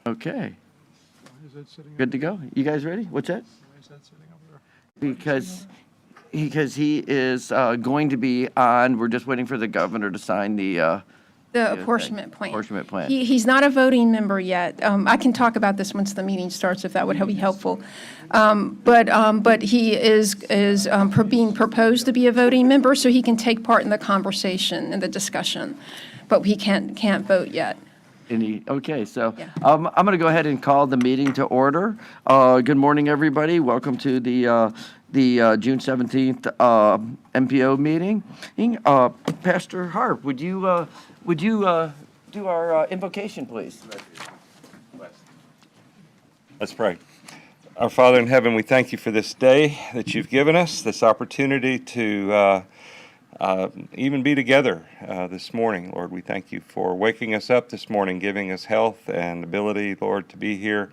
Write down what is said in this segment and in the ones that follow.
Okay, Why is that sitting good to go. You guys ready? What's that? Why is that sitting over Because he is going to be on, we're just waiting for the governor to sign the Apportionment plan. Apportionment plan. He's not a voting member yet. I can talk about this once the meeting starts, if that would be helpful. But he is being proposed to be a voting member, so he can take part in the conversation and the discussion. But he can't vote yet. Okay, so Yeah. I'm going to go ahead and call the meeting to order. Good morning, everybody. Welcome to the June 17th MPO meeting. Pastor Harp, would you do our invocation, please? Let's pray. Our Father in heaven, we thank you for this day that you've given us, this opportunity to even be together this morning. Lord, we thank you for waking us up this morning, giving us health and ability, Lord, to be here.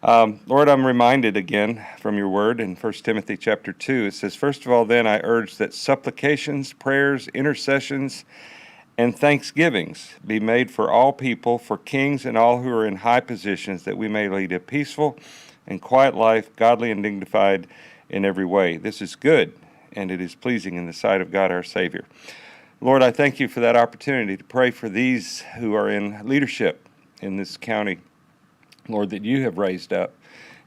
Lord, I'm reminded again from your word in 1 Timothy chapter 2. It says, "First of all, then, I urge that supplications, prayers, intercessions, and thanksgivings be made for all people, for kings and all who are in high positions, that we may lead a peaceful and quiet life, godly and dignified in every way. This is good, and it is pleasing in the sight of God our Savior." Lord, I thank you for that opportunity to pray for these who are in leadership in this county, Lord, that you have raised up.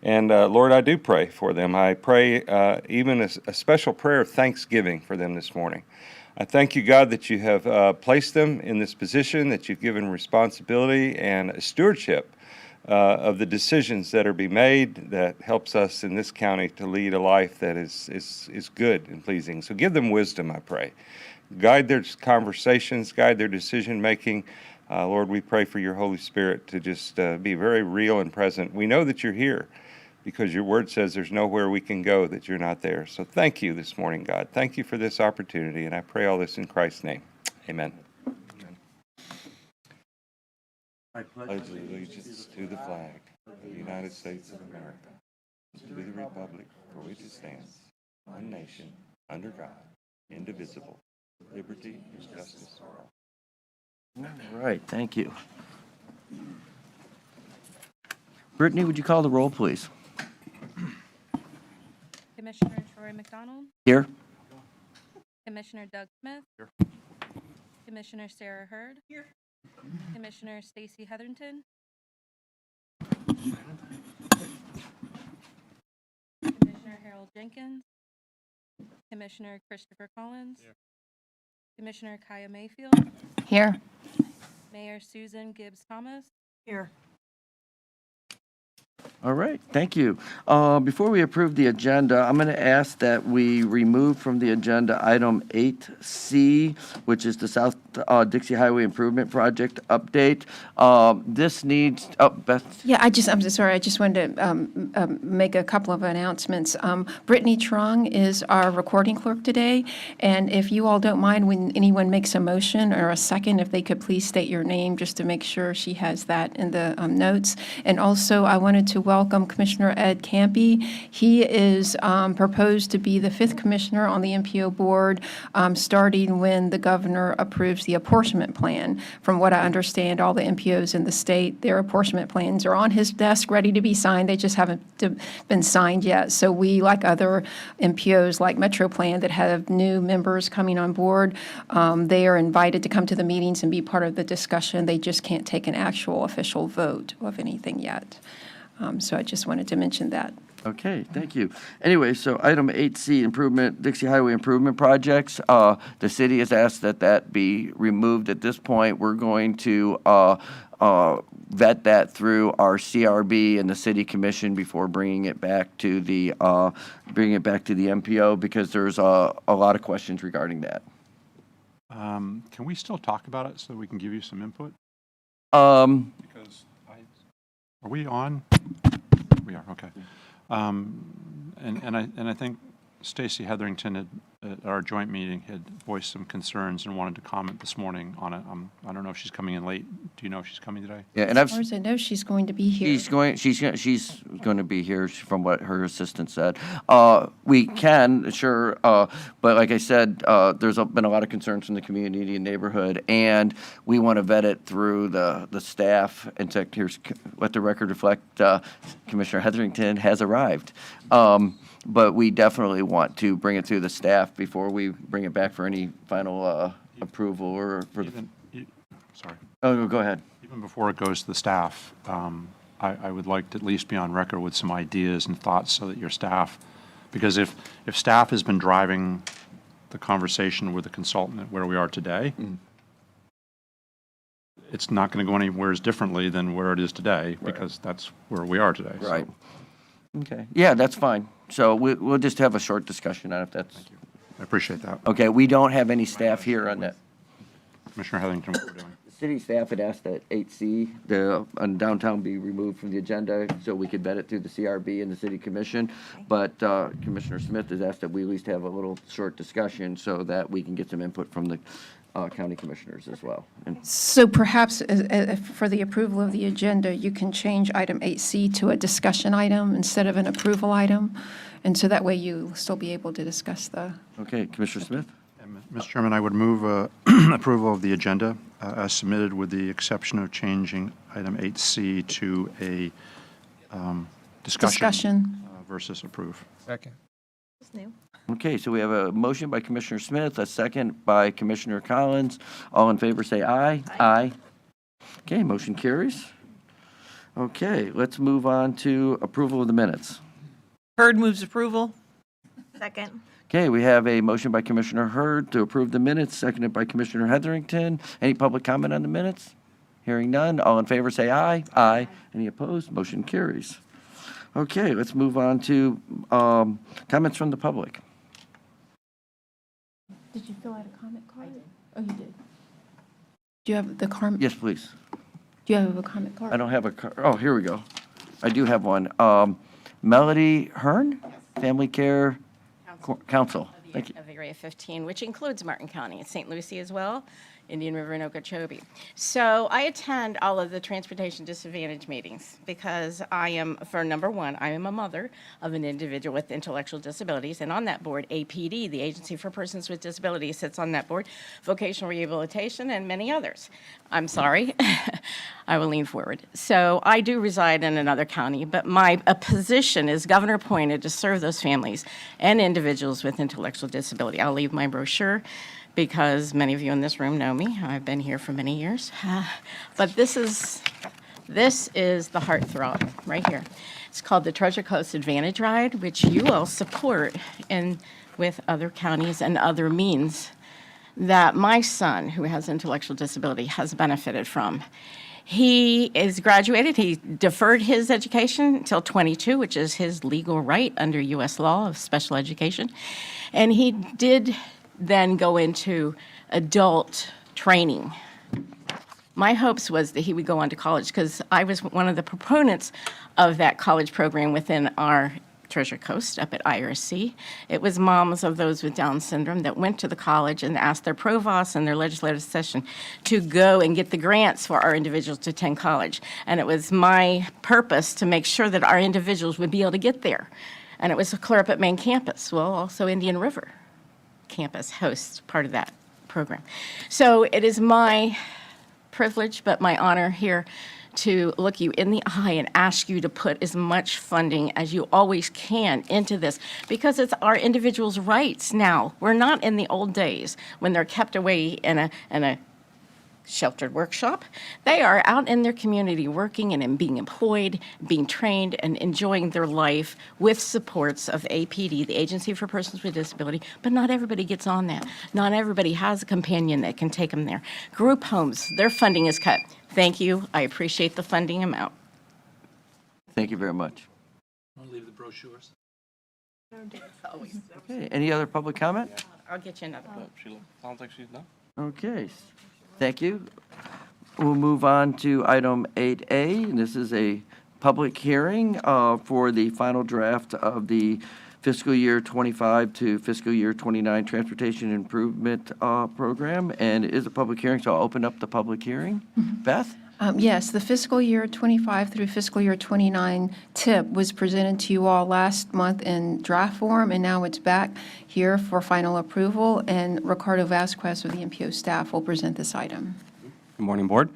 And Lord, I do pray for them. I pray even a special prayer of thanksgiving for them this morning. I thank you, God, that you have placed them in this position, that you've given responsibility and a stewardship of the decisions that are being made that helps us in this county to lead a life that is good and pleasing. So give them wisdom, I pray. Guide their conversations, guide their decision-making. Lord, we pray for your Holy Spirit to just be very real and present. We know that you're here because your word says there's nowhere we can go that you're not there. So thank you this morning, God. Thank you for this opportunity, and I pray all this in Christ's name. Amen. I pledge allegiance to the flag of the United States of America, and to the republic for which it stands, one nation, under God, indivisible, with liberty and justice for all. All right, thank you. Brittany, would you call the roll, please? Commissioner Troy McDonald, Here. Commissioner Doug Smith. Here. Commissioner Sarah Hurd. Here. Commissioner Stacy Hetherington. Commissioner Harold Jenkins. Commissioner Christopher Collins. Here. Commissioner Kaya Mayfield. Here. Mayor Susan Gibbs Thomas. Here. All right, thank you. Before we approve the agenda, I'm going to ask that we remove from the agenda item 8C, which is the South Dixie Highway Improvement Project update. This needs, Beth? Yeah, I'm sorry, I just wanted to make a couple of announcements. Brittany Trung is our recording clerk today, and if you all don't mind, when anyone makes a motion or a second, if they could please state your name, just to make sure she has that in the notes. And also, I wanted to welcome Commissioner Ed Campy. He is proposed to be the 5th commissioner on the MPO board, starting when the governor approves the apportionment plan. From what I understand, all the MPOs in the state, their apportionment plans are on his desk, ready to be signed. They just haven't been signed yet. So we, like other MPOs like Metropolitan that have new members coming on board, they are invited to come to the meetings and be part of the discussion. They just can't take an actual official vote of anything yet. So I just wanted to mention that. Okay, thank you. Anyway, so item 8C, improvement, Dixie Highway Improvement Projects. The city has asked that that be removed at this point. We're going to vet that through our CRB and the city commission before bringing it back to the MPO, because there's a lot of questions regarding that. Can we still talk about it so that we can give you some input? Because are we on? We are, okay. And I think Stacy Hetherington at our joint meeting had voiced some concerns and wanted to comment this morning on it. I don't know if she's coming in late. Do you know if she's coming today? Yeah, and As far as I know, she's going to be here. she's going to be here from what her assistant said. We can, sure, but like I said, there's been a lot of concerns from the community and neighborhood, and we want to vet it through the staff. In fact, let the record reflect, Commissioner Hetherington has arrived. But we definitely want to bring it through the staff before we bring it back for any final approval or for the. Sorry. Oh, no, go ahead. Even before it goes to the staff, I would like to at least be on record with some ideas and thoughts so that your staff, because if staff has been driving the conversation with the consultant at where we are today, it's not going to go anywhere as differently than where it is today, because that's where we are today. Right. Okay. Yeah, that's fine. So we'll just have a short discussion on it if that's. I appreciate that. Okay, we don't have any staff here on that. Commissioner Hetherington, what we're doing. The city staff had asked that 8C, on downtown, be removed from the agenda so we could vet it through the CRB and the city commission. But Commissioner Smith has asked that we at least have a little short discussion so that we can get some input from the county commissioners as well. And So perhaps for the approval of the agenda, you can change item 8C to a discussion item instead of an approval item. And so that way you'll still be able to discuss the. Okay, Commissioner Smith? Mr. Chairman, I would move approval of the agenda as submitted with the exception of changing item 8C to a discussion versus approve. Second. Okay, so we have a motion by Commissioner Smith, a second by Commissioner Collins. All in favor, say aye. Aye. Okay, motion carries. Okay, let's move on to approval of the minutes. Hurd moves approval. Second. Okay, we have a motion by Commissioner Hurd to approve the minutes, seconded by Commissioner Hetherington. Any public comment on the minutes? Hearing none. All in favor, say aye. Aye. Any opposed? Motion carries. Okay, let's move on to comments from the public. Did you fill out a comment card? Oh, you did. Do you have the comment? Yes, please. Do you have a comment card? I don't have a card. Oh, here we go. I do have one. Melody Hearn, Family Care Council. Thank you. Of the area 15, which includes Martin County, St. Lucie as well, Indian River and Okeechobee. So I attend all of the transportation disadvantage meetings because I am, for number one, I am a mother of an individual with intellectual disabilities, and on that board, APD, the Agency for Persons with Disabilities, sits on that board, vocational rehabilitation, and many others. I'm sorry, I will lean forward. So I do reside in another county, but my position is governor appointed to serve those families and individuals with intellectual disability. I'll leave my brochure because many of you in this room know me. I've been here for many years. But this is the heartthrob right here. It's called the Treasure Coast Advantage Ride, which you all support with other counties and other means that my son, who has intellectual disability, has benefited from. He is graduated. He deferred his education until 22, which is his legal right under U.S. law of special education. And he did then go into adult training. My hopes was that he would go on to college because I was one of the proponents of that college program within our Treasure Coast up at IRC. It was moms of those with Down syndrome that went to the college and asked their provost and their legislative session to go and get the grants for our individuals to attend college. And it was my purpose to make sure that our individuals would be able to get there. And it was clear up at main campus. Well, also Indian River campus hosts part of that program. So it is my privilege, but my honor here to look you in the eye and ask you to put as much funding as you always can into this, because it's our individuals' rights now. We're not in the old days when they're kept away in a sheltered workshop. They are out in their community working and being employed, being trained, and enjoying their life with supports of APD, the Agency for Persons with Disability, but not everybody gets on that. Not everybody has a companion that can take them there. Group homes, their funding is cut. Thank you. I appreciate the funding amount. Thank you very much. I'll leave the brochures. Okay, any other public comment? I'll get you another one. I don't think she's done. Okay, thank you. We'll move on to item 8A, and this is a public hearing for the final draft of the fiscal year 25 to fiscal year 29 Transportation Improvement Program, and it is a public hearing, so I'll open up the public hearing. Beth? Yes, the fiscal year 25 through fiscal year 29 tip was presented to you all last month in draft form, and now it's back here for final approval, and Ricardo Vasquez of the MPO staff will present this item. Good morning, Board.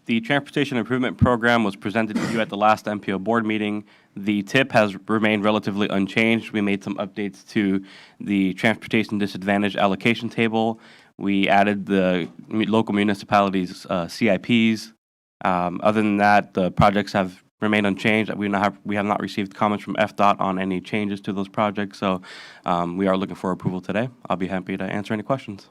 The Transportation Improvement Program was presented to you at the last MPO board meeting. The TIP has remained relatively unchanged. We made some updates to the Transportation Disadvantage Allocation Table. We added the local municipalities' CIPs. Other than that, the projects have remained unchanged. We have not received comments from FDOT on any changes to those projects, so we are looking for approval today. I'll be happy to answer any questions.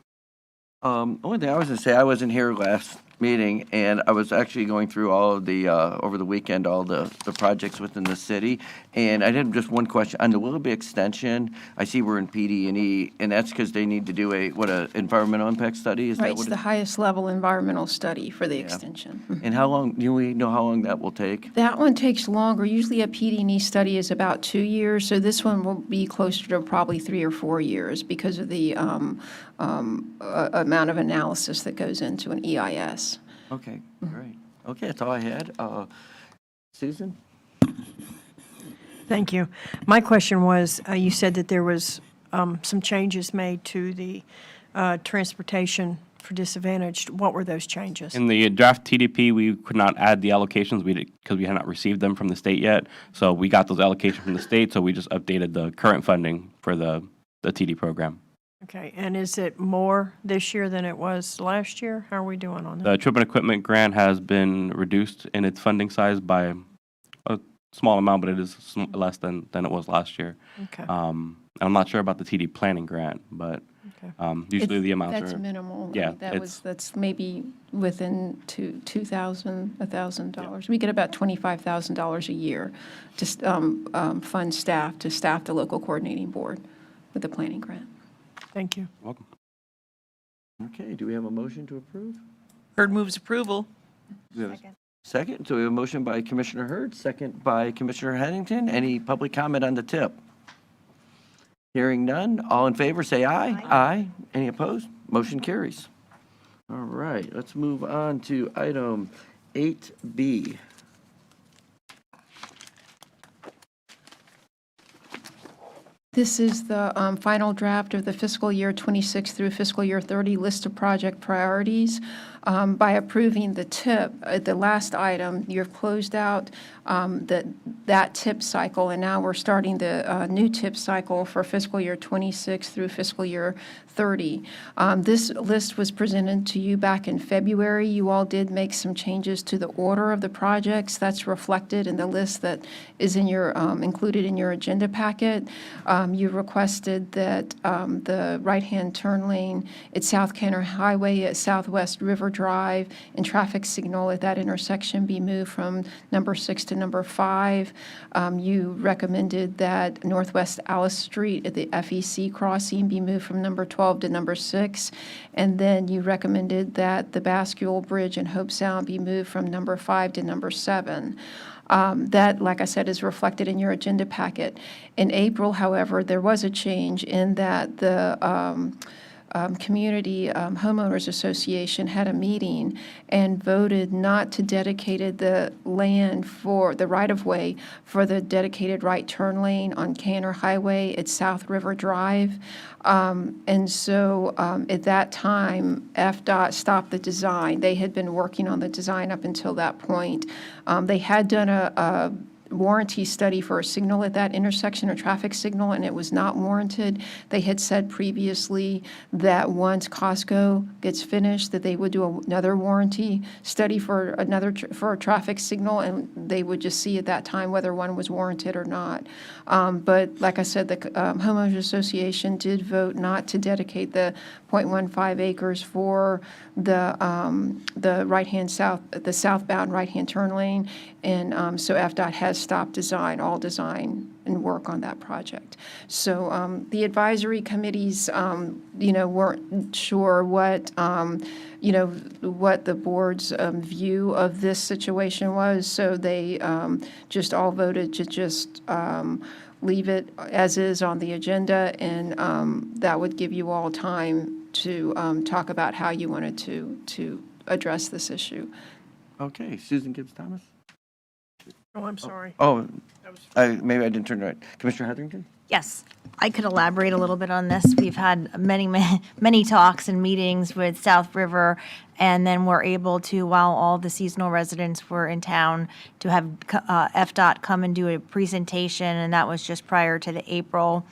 Only thing I was going to say, I wasn't here last meeting, and I was actually going through all of the, over the weekend, all the projects within the city, and I did just one question. On the Willoughby extension, I see we're in PD&E, and that's because they need to do a environmental impact study? Is Right, that it's what the it? highest level environmental study for the extension. And how long, do we know how long that will take? That one takes longer. Usually a PD&E study is about 2 years, so this one will be closer to probably 3 or 4 years because of the amount of analysis that goes into an EIS. Okay, great. Okay, that's all I had. Susan? Thank you. My question was, you said that there was some changes made to the transportation for disadvantaged. What were those changes? In the draft TDP, we could not add the allocations because we had not received them from the state yet. So we got those allocations from the state, so we just updated the current funding for the TD program. Okay, and is it more this year than it was last year? How are we doing on that? The trip and equipment grant has been reduced in its funding size by a small amount, but it is less than it was last year. Okay, I'm not sure about the TD planning grant, but okay. usually the amounts That's are. minimal. Yeah, That's maybe within $2,000, $1,000. We get about $25,000 a year to fund staff, to staff the local coordinating board with the planning grant. Thank you. Welcome. Okay, do we have a motion to approve? Hurd moves approval. Do we have a second? So we have a motion by Commissioner Hurd, second by Commissioner Headington. Any public comment on the tip? Hearing none. All in favor, say aye. Aye. Any opposed? Motion carries. All right, let's move on to item 8B. This is the final draft of the fiscal year 26 through fiscal year 30 list of project priorities. By approving the TIP, the last item, you've closed out that TIP cycle, and now we're starting the new TIP cycle for fiscal year 26 through fiscal year 30. This list was presented to you back in February. You all did make some changes to the order of the projects. That's reflected in the list that is in your included in your agenda packet. You requested that the right-hand turn lane at South Kenner Highway at Southwest River Drive and traffic signal at that intersection be moved from number 6 to number 5. You recommended that Northwest Alice Street at the FEC crossing be moved from number 12 to number 6. And then you recommended that the Bascule Bridge in Hope Sound be moved from number 5 to number 7. That, like I said, is reflected in your agenda packet. In April, however, there was a change in that the Community Homeowners Association had a meeting and voted not to dedicate the land for the right-of-way for the dedicated right turn lane on Canner Highway at South River Drive. And so at that time, FDOT stopped the design. They had been working on the design up until that point. They had done a warranty study for a signal at that intersection, a traffic signal, and it was not warranted. They had said previously that once Costco gets finished, that they would do another warranty study for for a traffic signal, and they would just see at that time whether one was warranted or not. But like I said, the Homeowners Association did vote not to dedicate the 0.15 acres for the southbound right-hand turn lane, and so FDOT has stopped design, all design and work on that project. So the advisory committees, weren't sure what, what the board's view of this situation was, so they just all voted to just leave it as is on the agenda, and that would give you all time to talk about how you wanted to address this issue. Okay, Susan Gibbs Thomas? Oh, I'm sorry. Oh, maybe I didn't turn it right. Commissioner Heatherington? Yes, I could elaborate a little bit on this. We've had many talks and meetings with South River, and then we're able to, while all the seasonal residents were in town, to have FDOT come and do a presentation, and that was just prior to the April.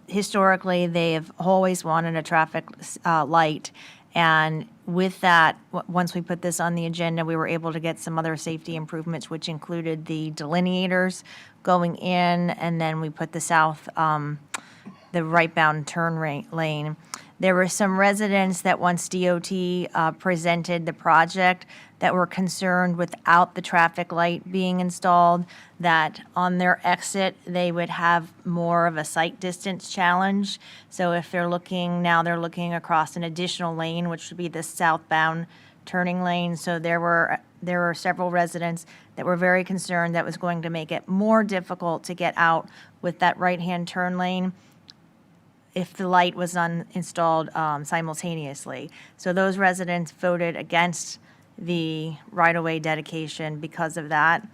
Historically, they have always wanted a traffic light, and with that, once we put this on the agenda, we were able to get some other safety improvements, which included the delineators going in, and then we put the the right-bound turn lane. There were some residents that once DOT presented the project that were concerned without the traffic light being installed, that on their exit, they would have more of a sight distance challenge. So if they're looking across an additional lane, which would be the southbound turning lane. So there were several residents that were very concerned that was going to make it more difficult to get out with that right-hand turn lane if the light was installed simultaneously. So those residents voted against the right-of-way dedication because of that.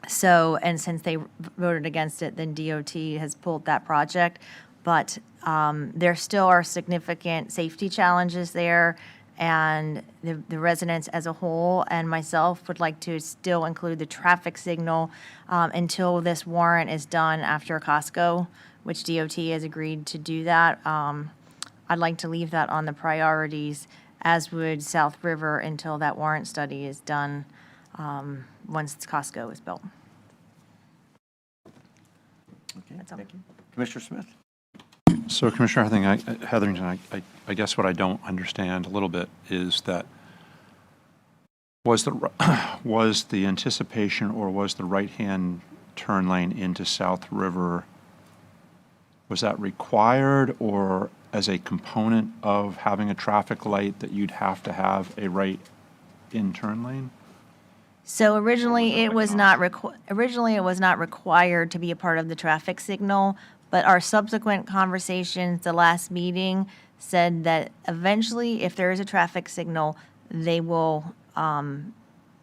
So, and since they voted against it, then DOT has pulled that project. But there still are significant safety challenges there, and the residents as a whole and myself would like to still include the traffic signal until this warrant is done after Costco, which DOT has agreed to do that. I'd like to leave that on the priorities, as would South River, until that warrant study is done once Costco is built. Okay, That's all. thank you. Commissioner Smith? So Commissioner Heatherington, I guess what I don't understand a little bit is that was the anticipation, or was the right-hand turn lane into South River, was that required, or as a component of having a traffic light that you'd have to have a right-in turn lane? So originally, it was not required to be a part of the traffic signal, but our subsequent conversations, the last meeting, said that eventually, if there is a traffic signal, they will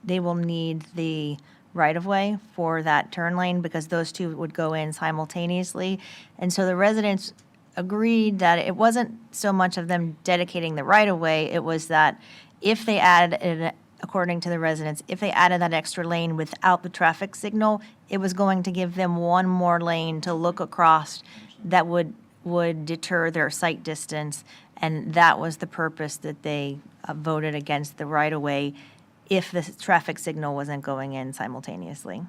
need the right-of-way for that turn lane, because those two would go in simultaneously. And so the residents agreed that it wasn't so much of them dedicating the right-of-way, it was that if they added, according to the residents, if they added that extra lane without the traffic signal, it was going to give them one more lane to look across that would deter their sight distance. And that was the purpose that they voted against the right-of-way if the traffic signal wasn't going in simultaneously.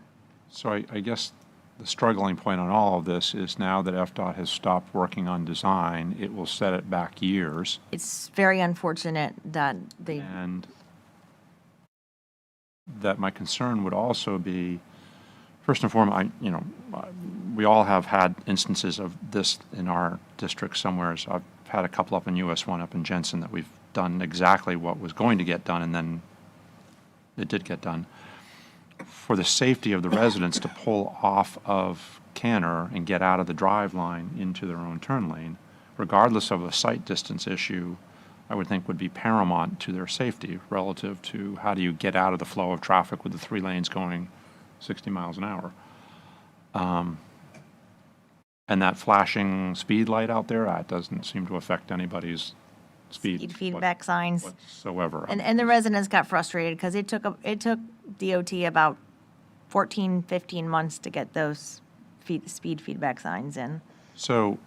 So I guess the struggling point on all of this is, now that FDOT has stopped working on design, it will set it back years. It's very unfortunate that they, And that my concern would also be, first and foremost, we all have had instances of this in our district somewhere. So I've had a couple up in US 1 up in Jensen that we've done exactly what was going to get done, and then it did get done. For the safety of the residents to pull off of Canner and get out of the drive line into their own turn lane, regardless of a sight distance issue, I would think would be paramount to their safety relative to how do you get out of the flow of traffic with the 3 lanes going 60 miles an hour. And that flashing speed light out there, that doesn't seem to affect anybody's speed feedback signs. whatsoever. And the residents got frustrated because it took DOT about 14, 15 months to get those speed feedback signs in. So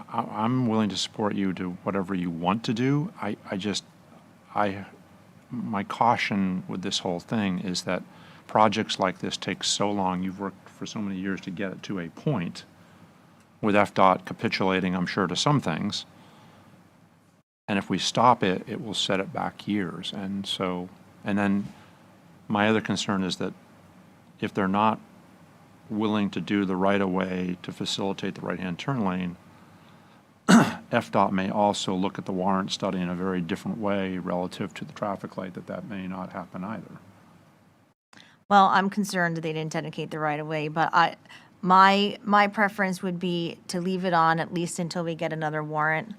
I'm willing to support you to whatever you want to do. My caution with this whole thing is that projects like this take so long. You've worked for so many years to get it to a point, with FDOT capitulating, I'm sure, to some things. And if we stop it, it will set it back years. And then my other concern is that if they're not willing to do the right-of-way to facilitate the right-hand turn lane, FDOT may also look at the warrant study in a very different way relative to the traffic light, that may not happen either. Well, I'm concerned that they didn't dedicate the right of way, but my preference would be to leave it on at least until we get another warrant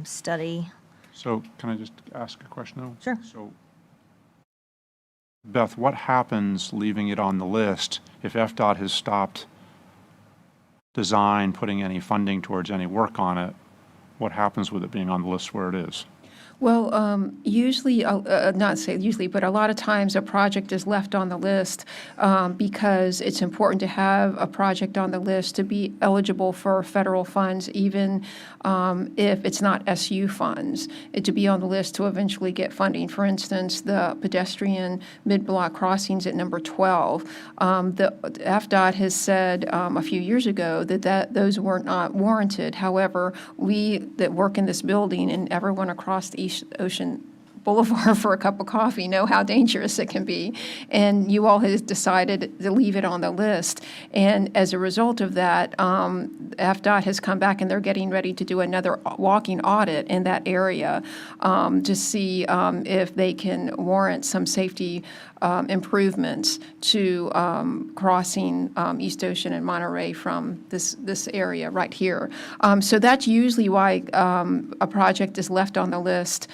study. So can I just ask a question, though? Sure. So, Beth, what happens leaving it on the list if FDOT has stopped design, putting any funding towards any work on it? What happens with it being on the list where it is? Well, usually, not say usually, but a lot of times a project is left on the list because it's important to have a project on the list to be eligible for federal funds, even if it's not SU funds, to be on the list to eventually get funding. For instance, the pedestrian mid-block crossings at number 12. The FDOT has said a few years ago that those were not warranted. However, we that work in this building and everyone across the East Ocean Boulevard for a cup of coffee know how dangerous it can be. And you all have decided to leave it on the list. And as a result of that, FDOT has come back and they're getting ready to do another walking audit in that area to see if they can warrant some safety improvements to crossing East Ocean and Monterey from this area right here. So that's usually why a project is left on the list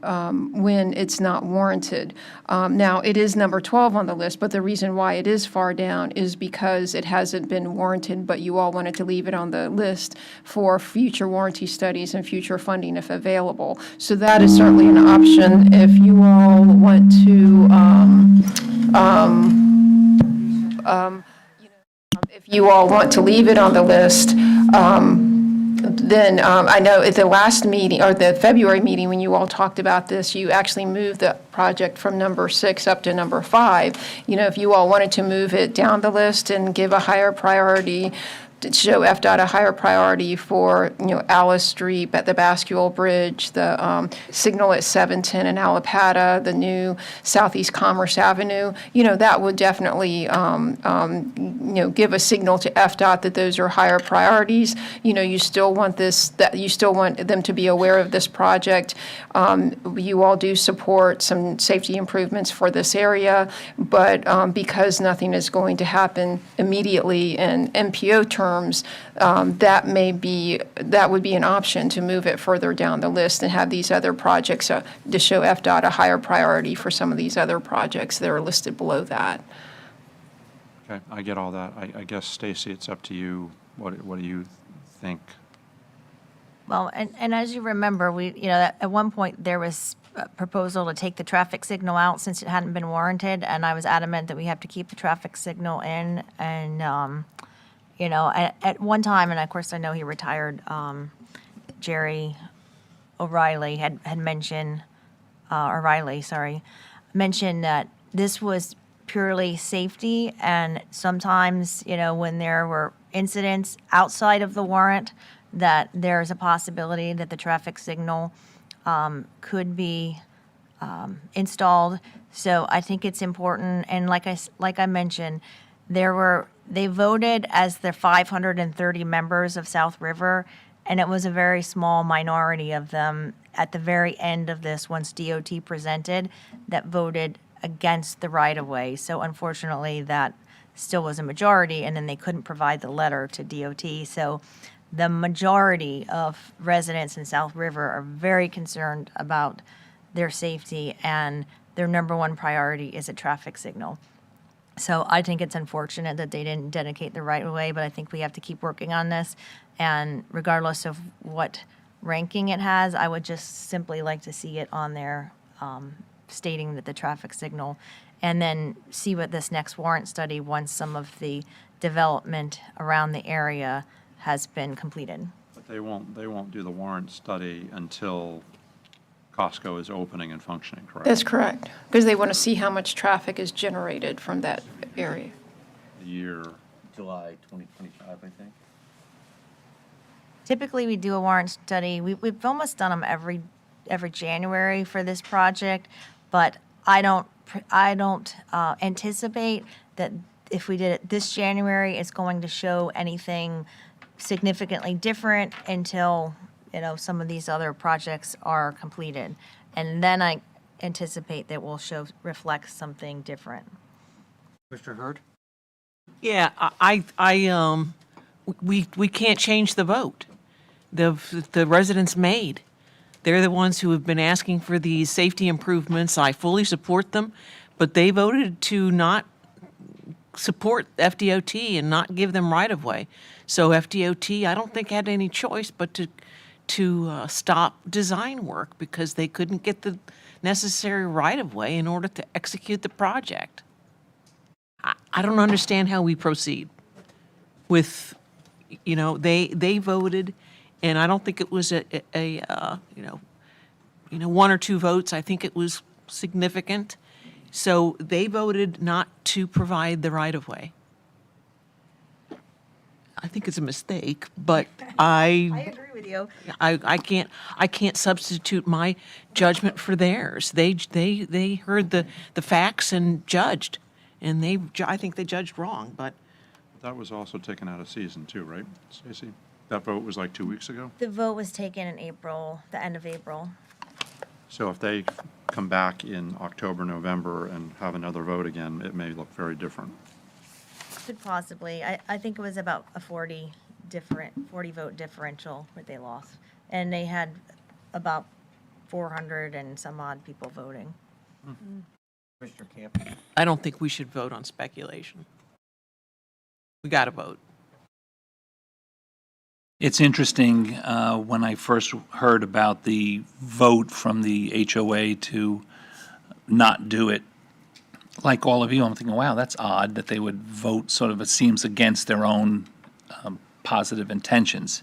when it's not warranted. Now, it is number 12 on the list, but the reason why it is far down is because it hasn't been warranted, but you all wanted to leave it on the list for future warranty studies and future funding if available. So that is certainly an option if you all want to if you all want to leave it on the list, then I know at the last meeting, or the February meeting, when you all talked about this, you actually moved the project from number 6 up to number 5. You know, if you all wanted to move it down the list and give a higher priority, to show FDOT a higher priority for, Alice Street at the Bascule Bridge, the signal at 710 in Allapattah, the new Southeast Commerce Avenue, that would definitely, give a signal to FDOT that those are higher priorities. You still want you still want them to be aware of this project. You all do support some safety improvements for this area, but because nothing is going to happen immediately in MPO terms, that would be an option to move it further down the list and have these other projects to show FDOT a higher priority for some of these other projects that are listed below that. Okay, I get all that. I guess, Stacy, it's up to you. What do you think? Well, and as you remember, at one point there was a proposal to take the traffic signal out since it hadn't been warranted, and I was adamant that we have to keep the traffic signal in. And at one time, and of course I know he retired, Jerry O'Reilly had mentioned, mentioned that this was purely safety, and sometimes, when there were incidents outside of the warrant, that there's a possibility that the traffic signal could be installed. So I think it's important, and like I mentioned, they voted as the 530 members of South River, and it was a very small minority of them at the very end of this, once DOT presented, that voted against the right-of-way. So unfortunately, that still was a majority, and then they couldn't provide the letter to DOT. So the majority of residents in South River are very concerned about their safety, and their number one priority is a traffic signal. So I think it's unfortunate that they didn't dedicate the right of way, but I think we have to keep working on this. And regardless of what ranking it has, I would just simply like to see it on there stating that the traffic signal, and then see what this next warrant study, once some of the development around the area has been completed. But they won't do the warrant study until Costco is opening and functioning, correct? That's correct, because they want to see how much traffic is generated from that area. The year. July 2025, I think. Typically, we do a warrant study. We've almost done them every January for this project, but I don't anticipate that if we did it this January, it's going to show anything significantly different until, some of these other projects are completed. And then I anticipate that will reflect something different. Mr. Hurd? Yeah, we can't change the vote. The residents made. They're the ones who have been asking for these safety improvements. I fully support them, but they voted to not support FDOT and not give them right-of-way. So FDOT, I don't think had any choice but to stop design work because they couldn't get the necessary right-of-way in order to execute the project. I don't understand how we proceed with, they voted, and I don't think it was one or two votes. I think it was significant. So they voted not to provide the right-of-way. I think it's a mistake, but I agree with you. I can't substitute my judgment for theirs. They heard the facts and judged, and I think they judged wrong, but. That was also taken out of season too, right, Stacy? That vote was like 2 weeks ago? The vote was taken in April, the end of April. So if they come back in October, November, and have another vote again, it may look very different. Could possibly. I think it was about a 40 vote differential where they lost. And they had about 400 and some odd people voting. Mr. Camp? I don't think we should vote on speculation. We got to vote. It's interesting, when I first heard about the vote from the HOA to not do it, like all of you, I'm thinking, wow, that's odd that they would vote sort of, it seems, against their own positive intentions.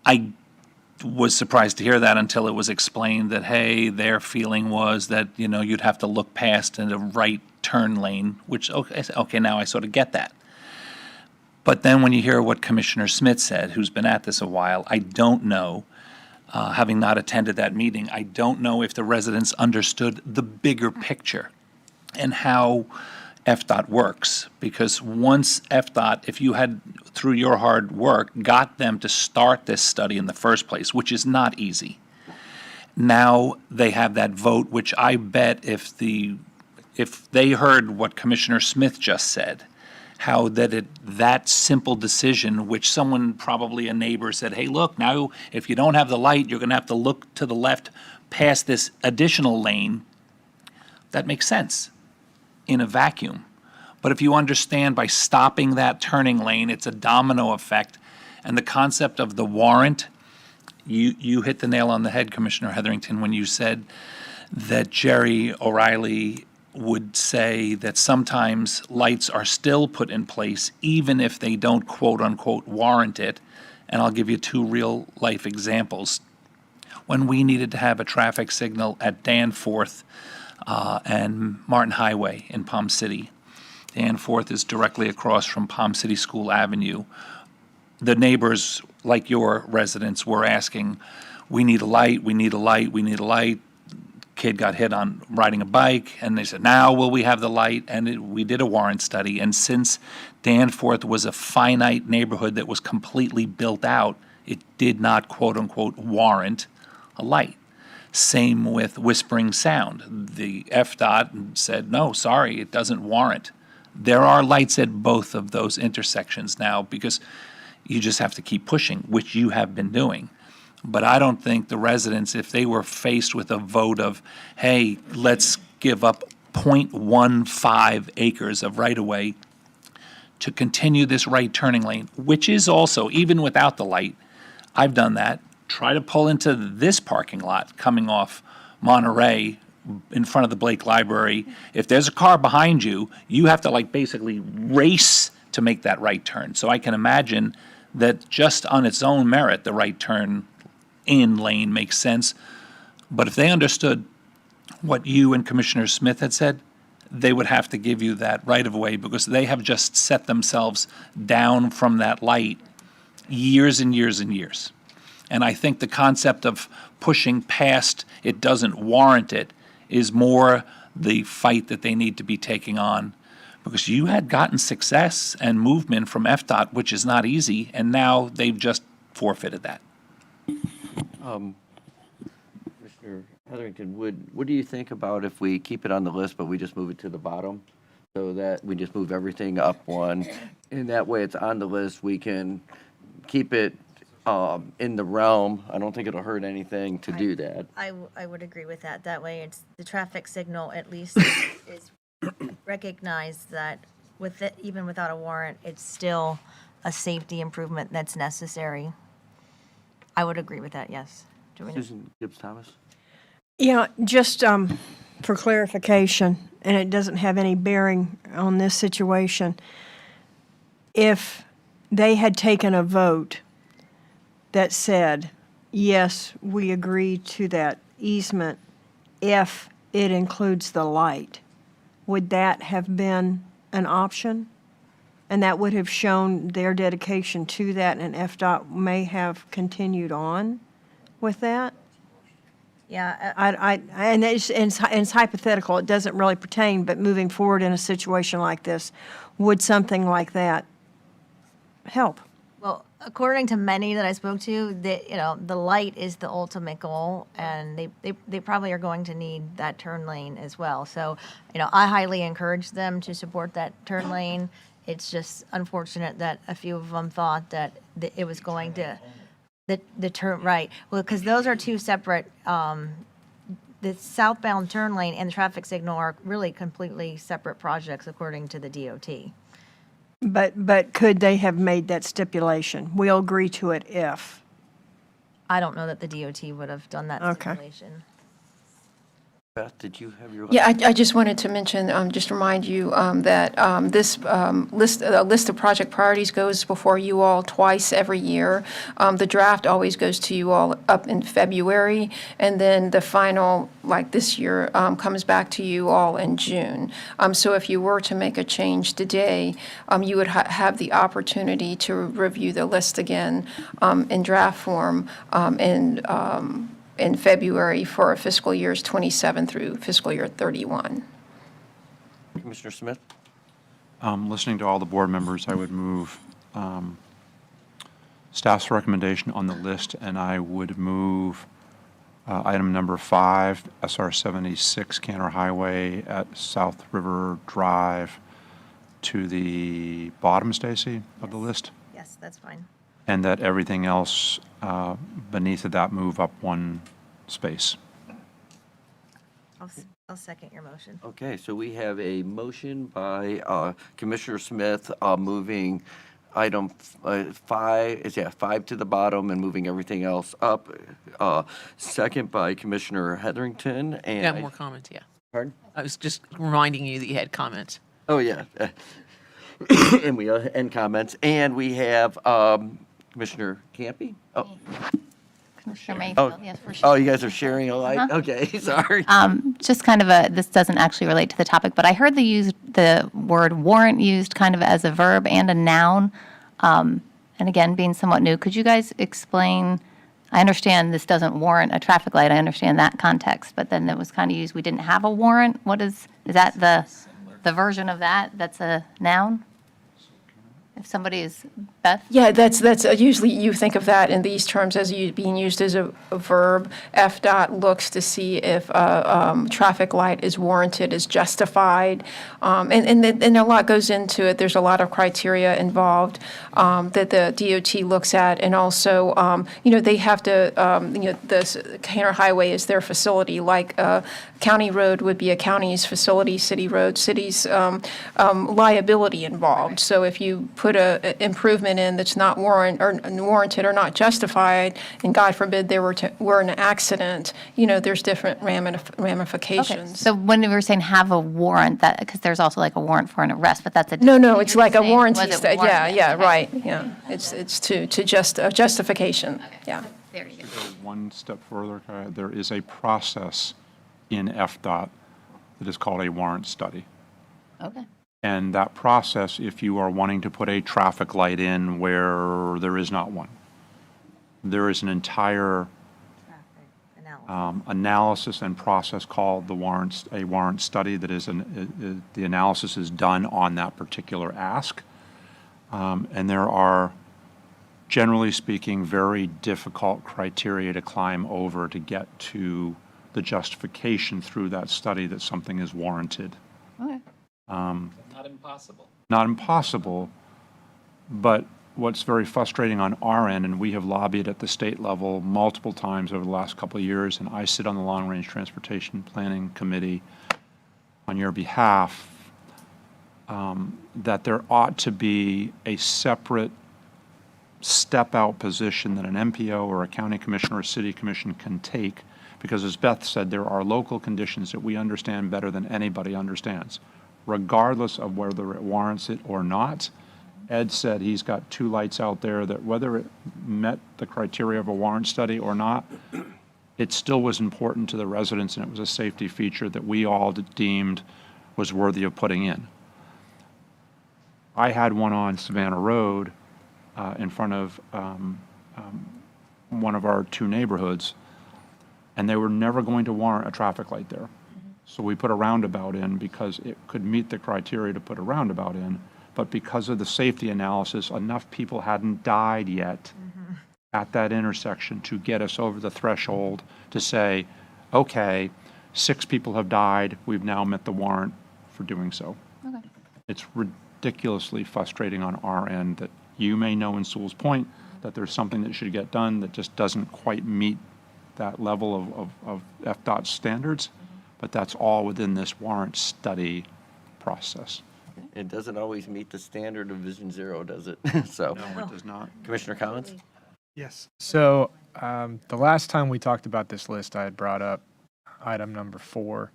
I was surprised to hear that until it was explained that, hey, their feeling was that, you'd have to look past in a right turn lane, which, okay, now I sort of get that. But then when you hear what Commissioner Smith said, who's been at this a while, I don't know, having not attended that meeting, I don't know if the residents understood the bigger picture and how FDOT works. Because once FDOT, if you had, through your hard work, got them to start this study in the first place, which is not easy, now they have that vote, which I bet if they heard what Commissioner Smith just said, how that simple decision, which someone, probably a neighbor, said, hey, look, now if you don't have the light, you're going to have to look to the left past this additional lane. That makes sense in a vacuum. But if you understand by stopping that turning lane, it's a domino effect. And the concept of the warrant, you hit the nail on the head, Commissioner Hetherington, when you said that Jerry O'Reilly would say that sometimes lights are still put in place even if they don't quote-unquote warrant it. And I'll give you two real-life examples. When we needed to have a traffic signal at Danforth and Martin Highway in Palm City. Danforth is directly across from Palm City School Avenue. The neighbors, like your residents, were asking, we need a light, we need a light, we need a light. Kid got hit on riding a bike, and they said, now will we have the light? And we did a warrant study, and since Danforth was a finite neighborhood that was completely built out, it did not quote-unquote warrant a light. Same with Whispering Sound. The FDOT said, no, sorry, it doesn't warrant. There are lights at both of those intersections now because you just have to keep pushing, which you have been doing. But I don't think the residents, if they were faced with a vote of, hey, let's give up 0.15 acres of right-of-way to continue this right turning lane, which is also, even without the light, I've done that, try to pull into this parking lot coming off Monterey in front of the Blake Library. If there's a car behind you, you have to basically race to make that right turn. So I can imagine that just on its own merit, the right turn in lane makes sense. But if they understood what you and Commissioner Smith had said, they would have to give you that right of way because they have just set themselves down from that light years and years and years. And I think the concept of pushing past it doesn't warrant it is more the fight that they need to be taking on, Because you had gotten success and movement from FDOT, which is not easy, and now they've just forfeited that. Commissioner Heatherington, what do you think about if we keep it on the list, but we just move it to the bottom? So that we just move everything up one, and that way it's on the list, we can keep it in the realm. I don't think it'll hurt anything to do that. I would agree with that. That way, it's, the traffic signal at least is recognized that with it, even without a warrant, it's still a safety improvement that's necessary. I would agree with that, yes. Do we- Susan Gibbs Thomas? Yeah, just for clarification, and it doesn't have any bearing on this situation, if they had taken a vote that said, yes, we agree to that easement if it includes the light, would that have been an option? And that would have shown their dedication to that, and FDOT may have continued on with that? Yeah, And it's hypothetical, it doesn't really pertain, but moving forward in a situation like this, would something like that help? well, according to many that I spoke to, the light is the ultimate goal, and they probably are going to need that turn lane as well. So, I highly encourage them to support that turn lane. It's just unfortunate that a few of them thought that it was going to, the turn, right. Well, because those are two separate, the southbound turn lane and the traffic signal are really completely separate projects according to the DOT. But could they have made that stipulation? We'll agree to it if. I don't know that the DOT would have done that Okay. stipulation. Beth, did you have your? Yeah, I just wanted to mention, just remind you that this list of project priorities goes before you all twice every year. The draft always goes to you all up in February, and then the final, like this year, comes back to you all in June. So if you were to make a change today, you would have the opportunity to review the list again in draft form in February for fiscal years 27 through fiscal year 31. Commissioner Smith? Listening to all the board members, I would move staff's recommendation on the list, and I would move item number 5, SR 76 Cantor Highway at South River Drive to the bottom, Stacy, of the list, Yes, that's fine. and that everything else beneath that move up one space. I'll second your motion. Okay, so we have a motion by Commissioner Smith moving item 5 to the bottom and moving everything else up. Second by Commissioner Heatherington. And Got more comments, yeah. Pardon? I was just reminding you that you had comments. Oh, yeah. And we end comments. And we have Commissioner Campy? Oh, Commissioner Mayfield, yes, for oh, sure. you guys are sharing a light? Okay, sorry. Just kind of this doesn't actually relate to the topic, but I heard the word warrant used kind of as a verb and a noun. And again, being somewhat new, could you guys explain? I understand this doesn't warrant a traffic light. I understand that context, but then it was kind of used, we didn't have a warrant. Is that the version of that that's a noun? If somebody is, Beth? Yeah, that's usually you think of that in these terms as being used as a verb. FDOT looks to see if a traffic light is warranted, is justified, and a lot goes into it. There's a lot of criteria involved that the DOT looks at, and also, they have to, the Cantor Highway is their facility, like county road would be a county's facility, city road, city's liability involved. So if you put a improvement in that's not warranted or not justified, and God forbid there were an accident, there's different ramifications. Okay, so when we were saying have a warrant, that, because there's also like a warrant for an arrest, but that's a. No, it's like a saying, warranty. was it warranted? Yeah, Okay. right, yeah. It's to just justification, yeah. There you go. One step further, there is a process in FDOT that is called a warrant study. Okay. And that process, if you are wanting to put a traffic light in where there is not one, there is an entire analysis and process called a warrant study that is, the analysis is done on that particular ask. And there are, generally speaking, very difficult criteria to climb over to get to the justification through that study that something is warranted. Okay. Not impossible. Not impossible, but what's very frustrating on our end, and we have lobbied at the state level multiple times over the last couple of years, and I sit on the Long Range Transportation Planning Committee on your behalf, that there ought to be a separate step-out position that an MPO or a county commission or a city commission can take, because as Beth said, there are local conditions that we understand better than anybody understands, regardless of whether it warrants it or not. Ed said he's got 2 lights out there that whether it met the criteria of a warrant study or not, it still was important to the residents, and it was a safety feature that we all deemed was worthy of putting in. I had one on Savannah Road in front of one of our 2 neighborhoods, and they were never going to warrant a traffic light there. So we put a roundabout in because it could meet the criteria to put a roundabout in, but because of the safety analysis, enough people hadn't died yet at that intersection to get us over the threshold to say, okay, 6 people have died, we've now met the warrant for doing so. Okay. It's ridiculously frustrating on our end that you may know in Sewell's Point that there's something that should get done that just doesn't quite meet that level of FDOT standards, but that's all within this warrant study process. It doesn't always meet the standard of Vision Zero, does it? So, No, it does not. Commissioner Collins? Yes. So the last time we talked about this list, I had brought up item number 4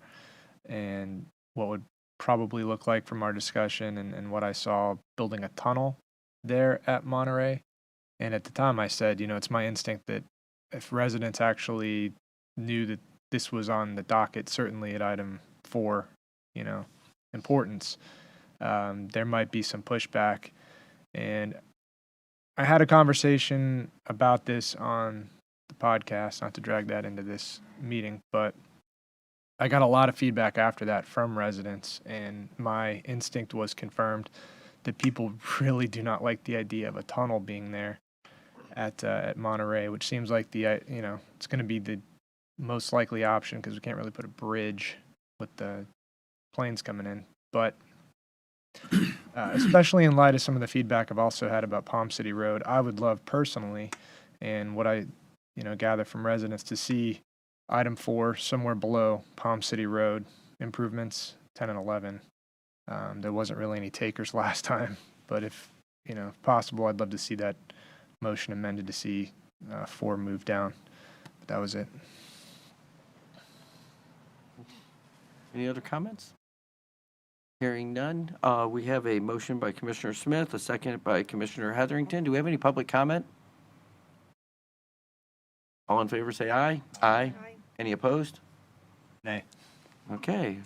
and what would probably look like from our discussion and what I saw building a tunnel there at Monterey. And at the time I said, it's my instinct that if residents actually knew that this was on the docket, certainly at item 4, importance, there might be some pushback. And I had a conversation about this on the podcast, not to drag that into this meeting, but I got a lot of feedback after that from residents, and my instinct was confirmed that people really do not like the idea of a tunnel being there at Monterey, which seems like it's going to be the most likely option because we can't really put a bridge with the planes coming in. But especially in light of some of the feedback I've also had about Palm City Road, I would love personally, and what I gather from residents, to see item 4 somewhere below Palm City Road improvements 10 and 11. There wasn't really any takers last time, but if possible, I'd love to see that motion amended to see 4 move down. But that was it. Any other comments? Hearing none, we have a motion by Commissioner Smith, a second by Commissioner Heatherington. Do we have any public comment? All in favor, say aye. Aye. Any opposed? Nay. Okay.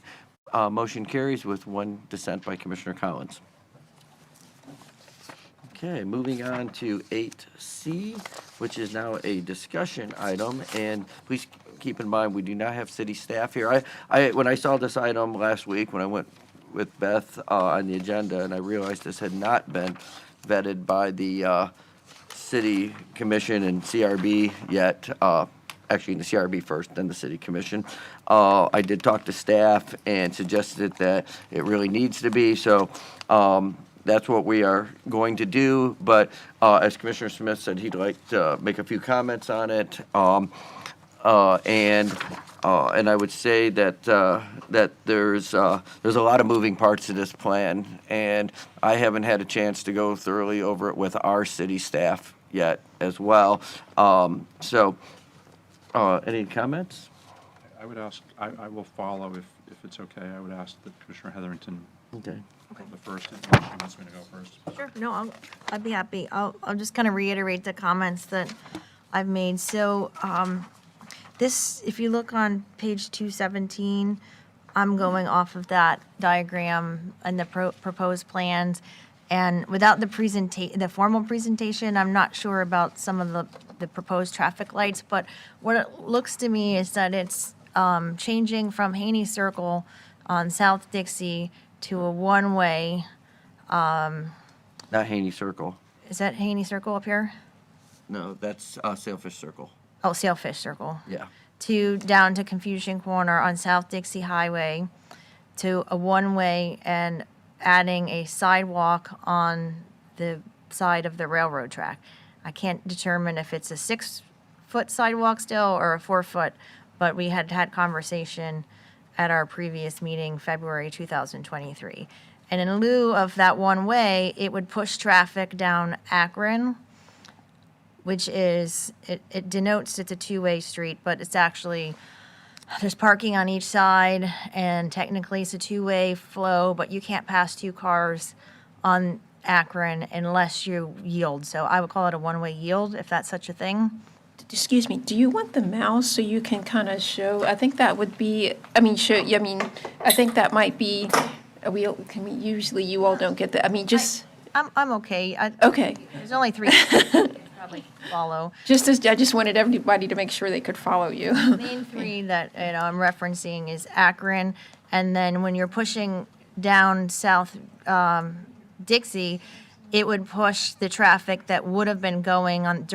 Motion carries with 1 dissent by Commissioner Collins. Okay, moving on to 8C, which is now a discussion item, and please keep in mind, we do not have city staff here. When I saw this item last week, when I went with Beth on the agenda, and I realized this had not been vetted by the city commission and CRB yet, actually the CRB first, then the city commission. I did talk to staff and suggested that it really needs to be, so that's what we are going to do. But as Commissioner Smith said, he'd like to make a few comments on it. And I would say that that there's a lot of moving parts to this plan, and I haven't had a chance to go thoroughly over it with our city staff yet as well. Any comments? I would ask, I will follow if it's okay. I would ask that Commissioner Heatherington Okay. go the first, if she wants me to go first. Sure, no, I'd be happy. I'll just kind of reiterate the comments that I've made. So this, if you look on page 217, I'm going off of that diagram and the proposed plans. And without the formal presentation, I'm not sure about some of the proposed traffic lights, but what it looks to me is that it's changing from Haney Circle on South Dixie to a one-way. Not Haney Circle. Is that Haney Circle up here? No, that's Sailfish Circle. Oh, Sailfish Circle. Yeah. Down to Confusion Corner on South Dixie Highway to a one-way and adding a sidewalk on the side of the railroad track. I can't determine if it's a 6-foot sidewalk still or a 4-foot, but we had conversation at our previous meeting, February 2023. And in lieu of that one-way, it would push traffic down Akron, which is, it denotes it's a two-way street, but it's actually, there's parking on each side, and technically it's a two-way flow, but you can't pass two cars on Akron unless you yield. So I would call it a one-way yield, if that's such a thing. Excuse me, do you want the mouse so you can kind of show, I think that would be, I think that might be, usually you all don't get that, just, I'm okay. okay. There's only 3 that probably follow. I just wanted everybody to make sure they could follow you. The main 3 that I'm referencing is Akron, and then when you're pushing down South Dixie, it would push the traffic that would have been going on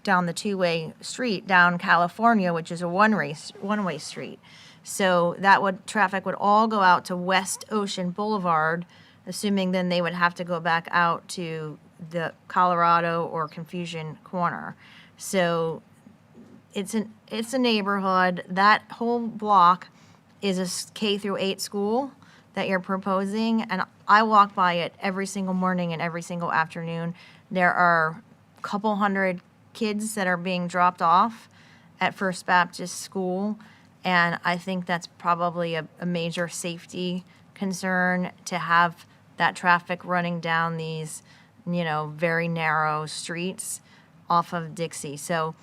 down the two-way street down California, which is a one-way street. So traffic would all go out to West Ocean Boulevard, assuming then they would have to go back out to the Colorado or Confusion Corner. So it's a neighborhood. That whole block is a K through 8 school that you're proposing, and I walk by it every single morning and every single afternoon. There are a couple hundred kids that are being dropped off at First Baptist School, and I think that's probably a major safety concern to have that traffic running down these, very narrow streets off of Dixie. So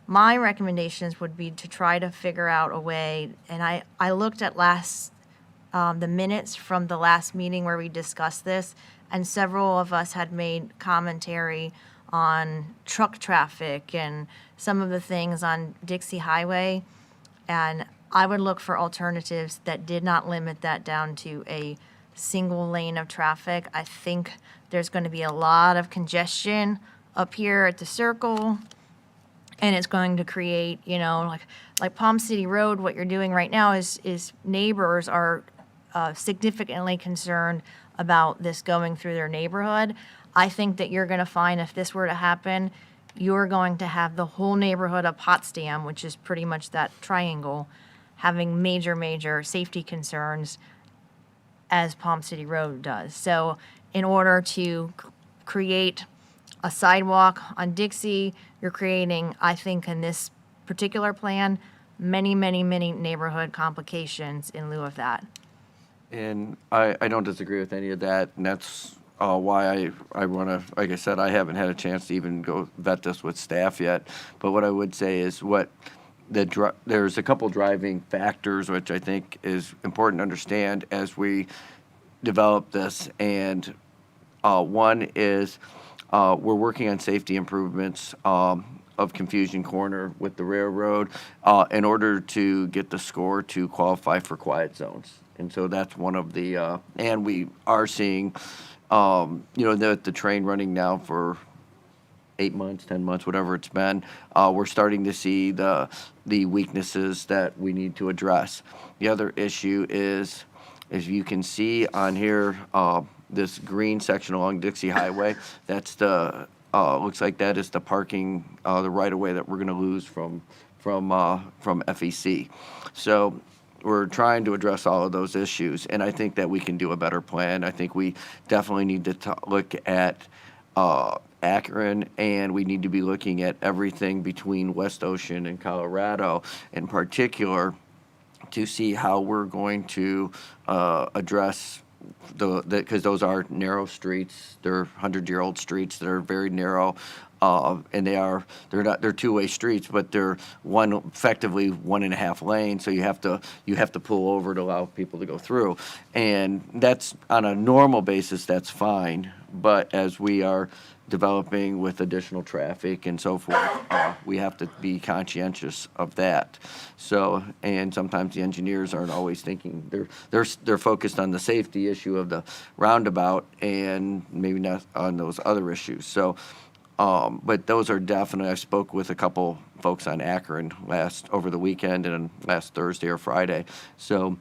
my recommendations would be to try to figure out a way, and I looked at the minutes from the last meeting where we discussed this, and several of us had made commentary on truck traffic and some of the things on Dixie Highway. And I would look for alternatives that did not limit that down to a single lane of traffic. I think there's going to be a lot of congestion up here at the circle, and it's going to create, like Palm City Road, what you're doing right now is neighbors are significantly concerned about this going through their neighborhood. I think that you're going to find, if this were to happen, you're going to have the whole neighborhood of Potsdam, which is pretty much that triangle, having major safety concerns as Palm City Road does. So in order to create a sidewalk on Dixie, you're creating, I think in this particular plan, many neighborhood complications in lieu of that. And I don't disagree with any of that, and that's why I want to, like I said, I haven't had a chance to even go vet this with staff yet. But what I would say is there's a couple driving factors which I think is important to understand as we develop this. And one is we're working on safety improvements of Confusion Corner with the railroad in order to get the score to qualify for quiet zones. And so that's one of the, and we are seeing, the train running now for 8 months, 10 months, whatever it's been. We're starting to see the weaknesses that we need to address. The other issue is, as you can see on here, this green section along Dixie Highway, that's looks like that is the parking, the right-of-way that we're going to lose from FEC. So we're trying to address all of those issues, and I think that we can do a better plan. I think we definitely need to look at Akron, and we need to be looking at everything between West Ocean and Colorado in particular to see how we're going to address because those are narrow streets. They're 100-year-old streets that are very narrow. And they're two-way streets, but they're effectively 1.5 lanes. So you have to pull over to allow people to go through, and that's on a normal basis, that's fine. but as we are developing with additional traffic and so forth, we have to be conscientious of that. So, and sometimes the engineers aren't always thinking, they're focused on the safety issue of the roundabout and maybe not on those other issues. So, but those are definitely, I spoke with a couple folks on Akron over the weekend and last Thursday or Friday. So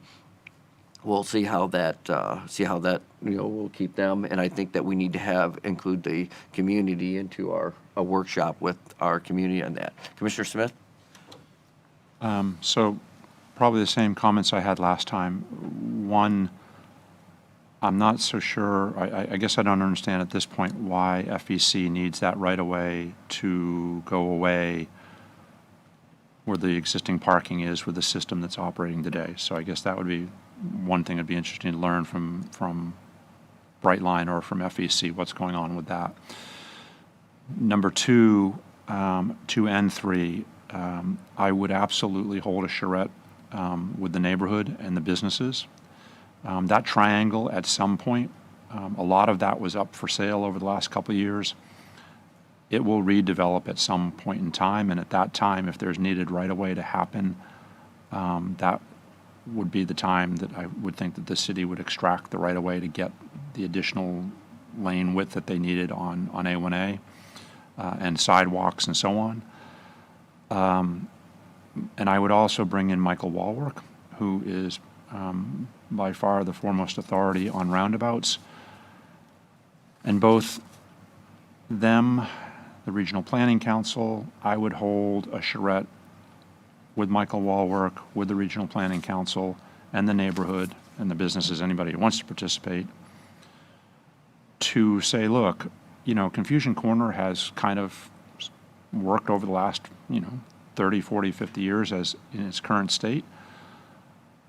we'll see how that, we'll keep them. And I think that we need to include the community into a workshop with our community on that. Commissioner Smith? So probably the same comments I had last time. One, I'm not so sure, I guess I don't understand at this point why FEC needs that right of way to go away where the existing parking is with the system that's operating today. So I guess that would be one thing that'd be interesting to learn from Brightline or from FEC, what's going on with that. Number two, 2 and 3, I would absolutely hold a charrette with the neighborhood and the businesses. That triangle at some point, a lot of that was up for sale over the last couple of years. It will redevelop at some point in time, and at that time, if there's needed right-of-way to happen, that would be the time that I would think that the city would extract the right-of-way to get the additional lane width that they needed on A1A and sidewalks and so on. And I would also bring in Michael Walwork, who is by far the foremost authority on roundabouts. And both them, the Regional Planning Council, I would hold a charrette with Michael Walwork, with the Regional Planning Council, and the neighborhood, and the businesses, anybody who wants to participate, to say, look, Confusion Corner has kind of worked over the last, 30, 40, 50 years as in its current state.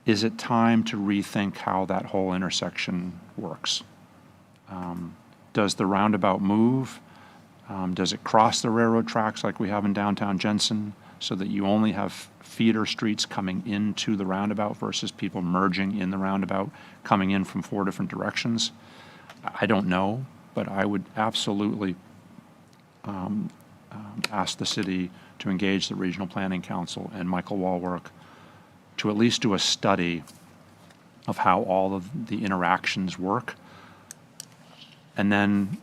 Is it time to rethink how that whole intersection works? Does the roundabout move? Does it cross the railroad tracks like we have in downtown Jensen so that you only have feeder streets coming into the roundabout versus people merging in the roundabout coming in from 4 different directions? I don't know, but I would absolutely ask the city to engage the Regional Planning Council and Michael Walwork to at least do a study of how all of the interactions work. And then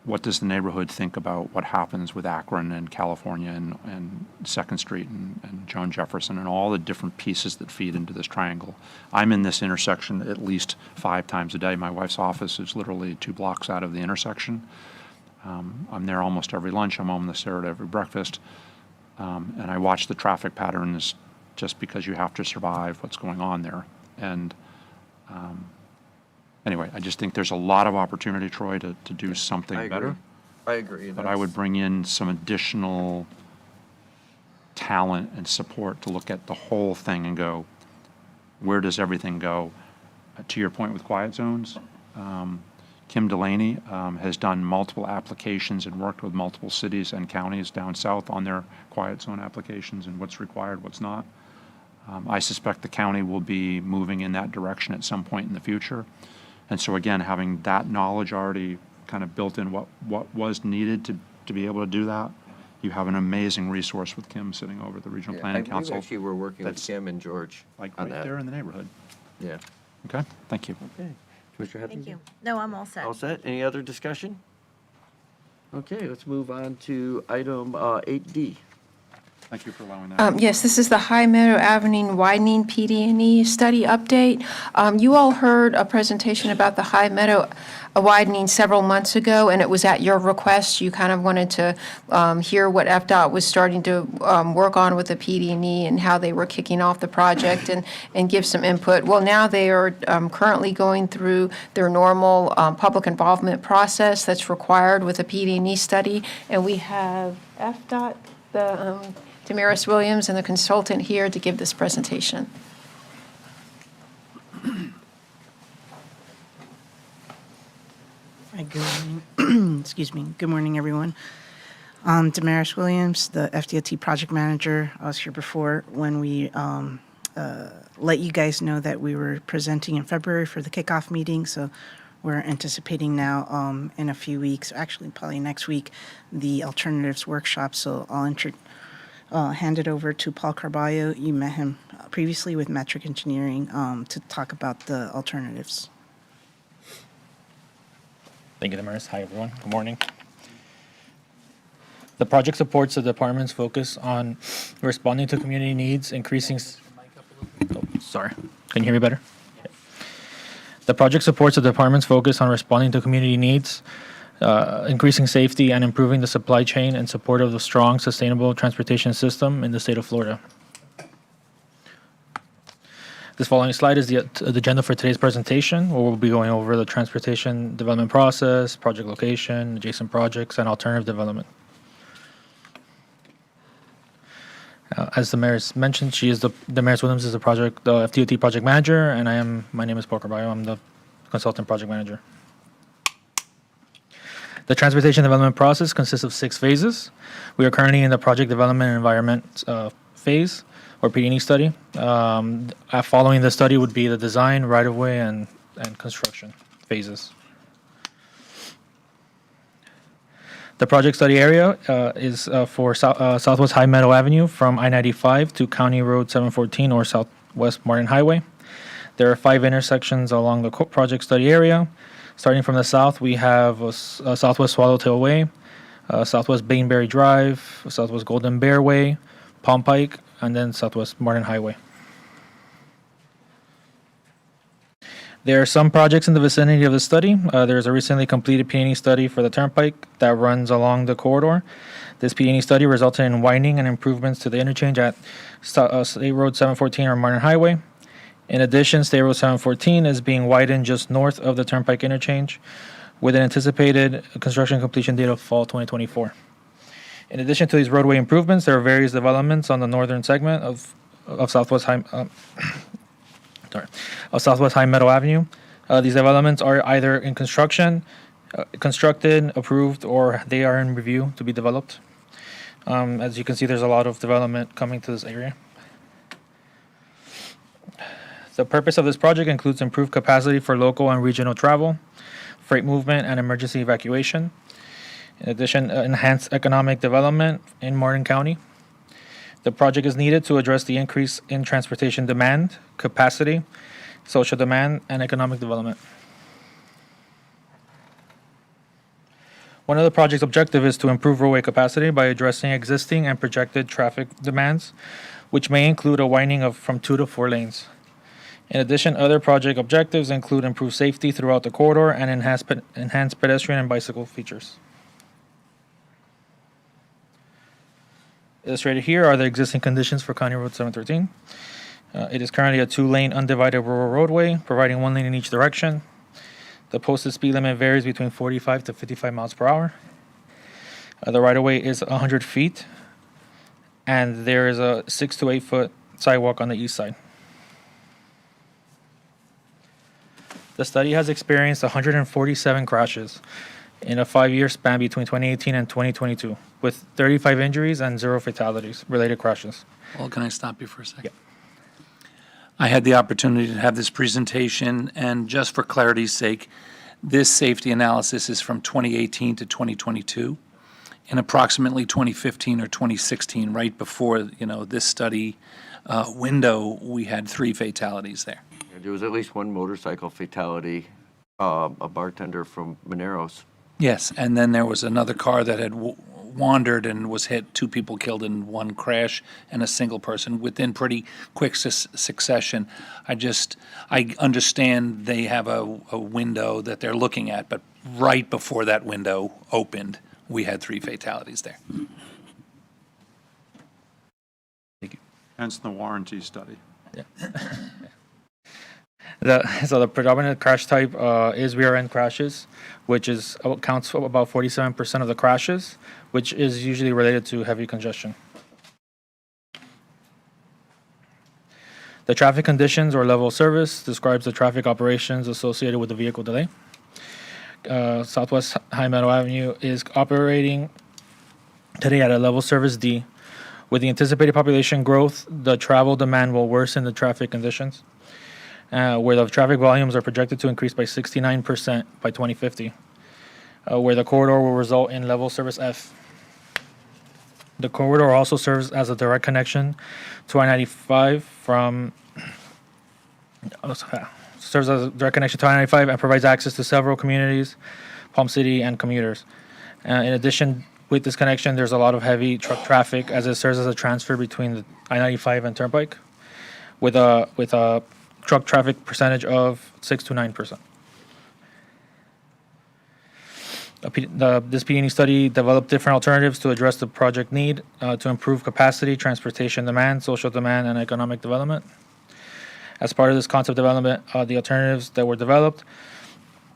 what does the neighborhood think about what happens with Akron and California and 2nd Street and Joan Jefferson and all the different pieces that feed into this triangle? I'm in this intersection at least 5 times a day. My wife's office is literally 2 blocks out of the intersection. I'm there almost every lunch. I'm almost there at every breakfast. And I watch the traffic patterns just because you have to survive what's going on there. And anyway, I just think there's a lot of opportunity, Troy, to do something better. I agree. But I would bring in some additional talent and support to look at the whole thing and go, where does everything go? To your point with quiet zones, Kim Delaney has done multiple applications and worked with multiple cities and counties down south on their quiet zone applications and what's required, what's not. I suspect the county will be moving in that direction at some point in the future. And so again, having that knowledge already kind of built in what was needed to be able to do that, you have an amazing resource with Kim sitting over at the Regional Planning Council. Actually, we're working with That's Kim and George like on right that. there in the neighborhood. Yeah. Okay, thank you. Okay. Commissioner Hethington? Thank you. No, I'm all set. All set? Any other discussion? Okay, let's move on to item 8D. Thank you for allowing that. Yes, this is the High Meadow Avenue widening PD&E study update. You all heard a presentation about the High Meadow widening several months ago, and it was at your request. You kind of wanted to hear what FDOT was starting to work on with the PD&E and how they were kicking off the project and give some input. Well, now they are currently going through their normal public involvement process that's required with a PD&E study, and we have FDOT, Damaris Williams and the consultant here to give this presentation. Hi, good morning. Excuse me. Good morning, everyone. Damaris Williams, the FDOT project manager. I was here before when we let you guys know that we were presenting in February for the kickoff meeting. So we're anticipating now in a few weeks, actually probably next week, the alternatives workshop. So I'll hand it over to Paul Carballo. You met him previously with Metric Engineering to talk about the alternatives. Thank you, Damaris. Hi, everyone. Good morning. The project supports the department's focus on responding to community needs, increasing. Oh, sorry. Can you hear me better? The project supports the department's focus on responding to community needs, increasing safety, and improving the supply chain in support of the strong, sustainable transportation system in the state of Florida. This following slide is the agenda for today's presentation, where we'll be going over the transportation development process, project location, adjacent projects, and alternative development. As the mayor's mentioned, Damaris Williams is the FDOT project manager, and my name is Paul Carballo. I'm the consultant project manager. The transportation development process consists of 6 phases. We are currently in the project development and environment phase, or PD&E study. Following the study would be the design, right-of-way, and construction phases. The project study area is for Southwest High Meadow Avenue from I-95 to County Road 714 or Southwest Martin Highway. There are 5 intersections along the project study area. Starting from the south, we have Southwest Swallowtail Way, Southwest Bainberry Drive, Southwest Golden Bear Way, Palm Pike, and then Southwest Martin Highway. There are some projects in the vicinity of the study. There's a recently completed P&E study for the Turnpike that runs along the corridor. This P&E study resulted in widening and improvements to the interchange at State Road 714 or Martin Highway. In addition, State Road 714 is being widened just north of the Turnpike interchange with an anticipated construction completion date of fall 2024. In addition to these roadway improvements, there are various developments on the northern segment of Southwest High Meadow Avenue. These developments are either in construction, constructed, approved, or they are in review to be developed. As you can see, there's a lot of development coming to this area. The purpose of this project includes improved capacity for local and regional travel, freight movement, and emergency evacuation. In addition, enhanced economic development in Martin County. The project is needed to address the increase in transportation demand, capacity, social demand, and economic development. One of the project's objectives is to improve roadway capacity by addressing existing and projected traffic demands, which may include a widening from 2 to 4 lanes. In addition, other project objectives include improved safety throughout the corridor and enhanced pedestrian and bicycle features. Illustrated here are the existing conditions for County Road 713. It is currently a 2-lane undivided rural roadway, providing 1 lane in each direction. The posted speed limit varies between 45 to 55 miles per hour. The right-of-way is 100 feet, and there is a 6 to 8 foot sidewalk on the east side. The study has experienced 147 crashes in a 5-year span between 2018 and 2022, with 35 injuries and 0 fatalities related crashes. Well, can I stop you for a second? I had the opportunity to have this presentation, and just for clarity's sake, this safety analysis is from 2018 to 2022. In approximately 2015 or 2016, right before, this study window, we had 3 fatalities there. There was at least 1 motorcycle fatality, a bartender from Moneros. Yes, and then there was another car that had wandered and was hit, 2 people killed in 1 crash, and a single person within pretty quick succession. I understand they have a window that they're looking at, but right before that window opened, we had 3 fatalities there. Thank you. Hence the warranty study. Yeah. So the predominant crash type is rear-end crashes, which accounts for about 47% of the crashes, which is usually related to heavy congestion. The traffic conditions or level of service describes the traffic operations associated with the vehicle delay. Southwest High Meadow Avenue is operating today at a level service D. With the anticipated population growth, the travel demand will worsen the traffic conditions. where the traffic volumes are projected to increase by 69% by 2050, where the corridor will result in level service F. The corridor also serves as a direct connection to I-95 and provides access to several communities, Palm City, and commuters. In addition, with this connection, there's a lot of heavy truck traffic as it serves as a transfer between the I-95 and Turnpike, with a truck traffic percentage of 6 to 9%. This PE study developed different alternatives to address the project need to improve capacity, transportation demand, social demand, and economic development. As part of this concept development, the alternatives that were developed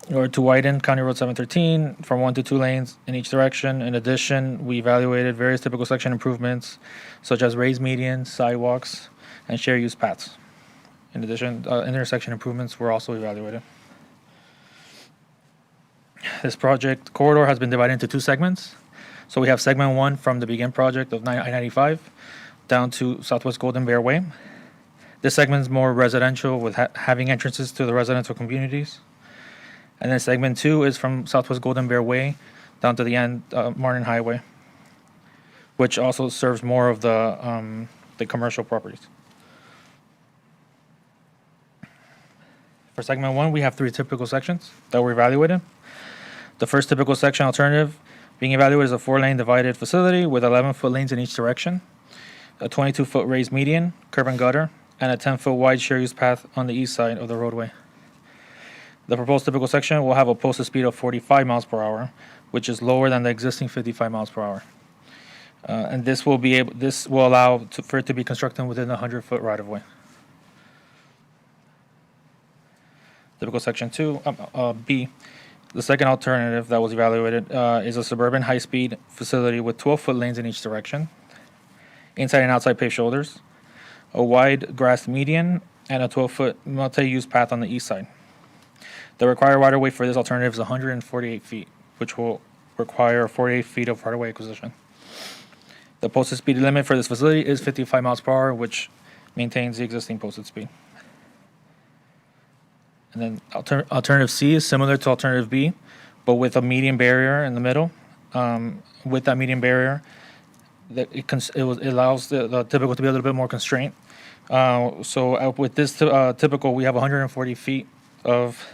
were to widen County Road 713 from 1 to 2 lanes in each direction. In addition, we evaluated various typical section improvements, such as raised medians, sidewalks, and shared use paths. In addition, intersection improvements were also evaluated. This project corridor has been divided into 2 segments. So we have segment 1 from the begin project of I-95 down to Southwest Golden Bear Way. This segment is more residential with having entrances to the residential communities. And then segment 2 is from Southwest Golden Bear Way down to the end, Martin Highway, which also serves more of the commercial properties. For segment 1, we have 3 typical sections that were evaluated. The first typical section alternative being evaluated is a 4-lane divided facility with 11-foot lanes in each direction, a 22-foot raised median, curb and gutter, and a 10-foot wide shared use path on the east side of the roadway. The proposed typical section will have a posted speed of 45 miles per hour, which is lower than the existing 55 miles per hour. And this will allow for it to be constructed within a 100-foot right-of-way. Typical section 2, B. The second alternative that was evaluated is a suburban high-speed facility with 12-foot lanes in each direction, inside and outside paved shoulders, a wide grass median, and a 12-foot multi-use path on the east side. The required right-of-way for this alternative is 148 feet, which will require 48 feet of right-of-way acquisition. The posted speed limit for this facility is 55 miles per hour, which maintains the existing posted speed. And then alternative C is similar to alternative B, but with a median barrier in the middle. With that median barrier, it allows the typical to be a little bit more constrained. So with this typical, we have 140 feet of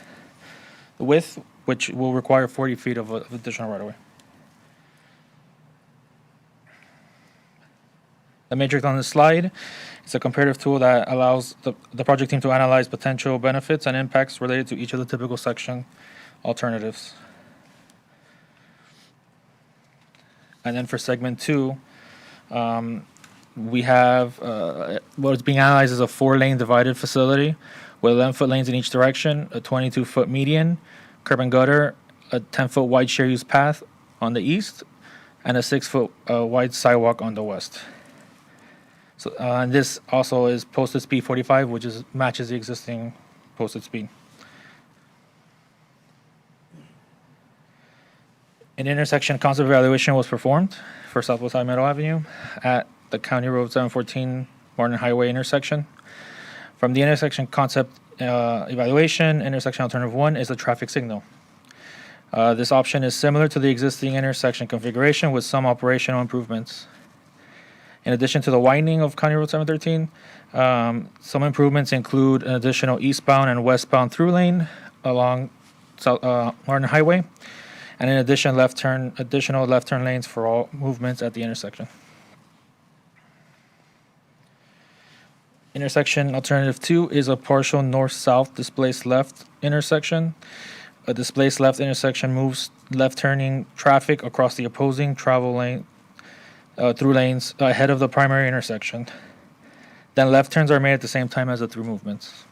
width, which will require 40 feet of additional right-of-way. The matrix on this slide is a comparative tool that allows the project team to analyze potential benefits and impacts related to each of the typical section alternatives. And then for segment 2, we have what is being analyzed is a 4-lane divided facility with 11-foot lanes in each direction, a 22-foot median, curb and gutter, a 10-foot wide shared use path on the east, and a 6-foot wide sidewalk on the west. So, and this also is posted speed 45, which matches the existing posted speed. An intersection concept evaluation was performed for Southwest High Meadow Avenue at the County Road 714 Martin Highway intersection. From the intersection concept evaluation, intersection alternative 1 is a traffic signal. This option is similar to the existing intersection configuration with some operational improvements. In addition to the widening of County Road 713, some improvements include an additional eastbound and westbound through lane along Martin Highway, and in addition, additional left turn lanes for all movements at the intersection. Intersection alternative 2 is a partial north-south displaced left intersection. A displaced left intersection moves left-turning traffic across the opposing travel lane through lanes ahead of the primary intersection. Then left turns are made at the same time as the through movements.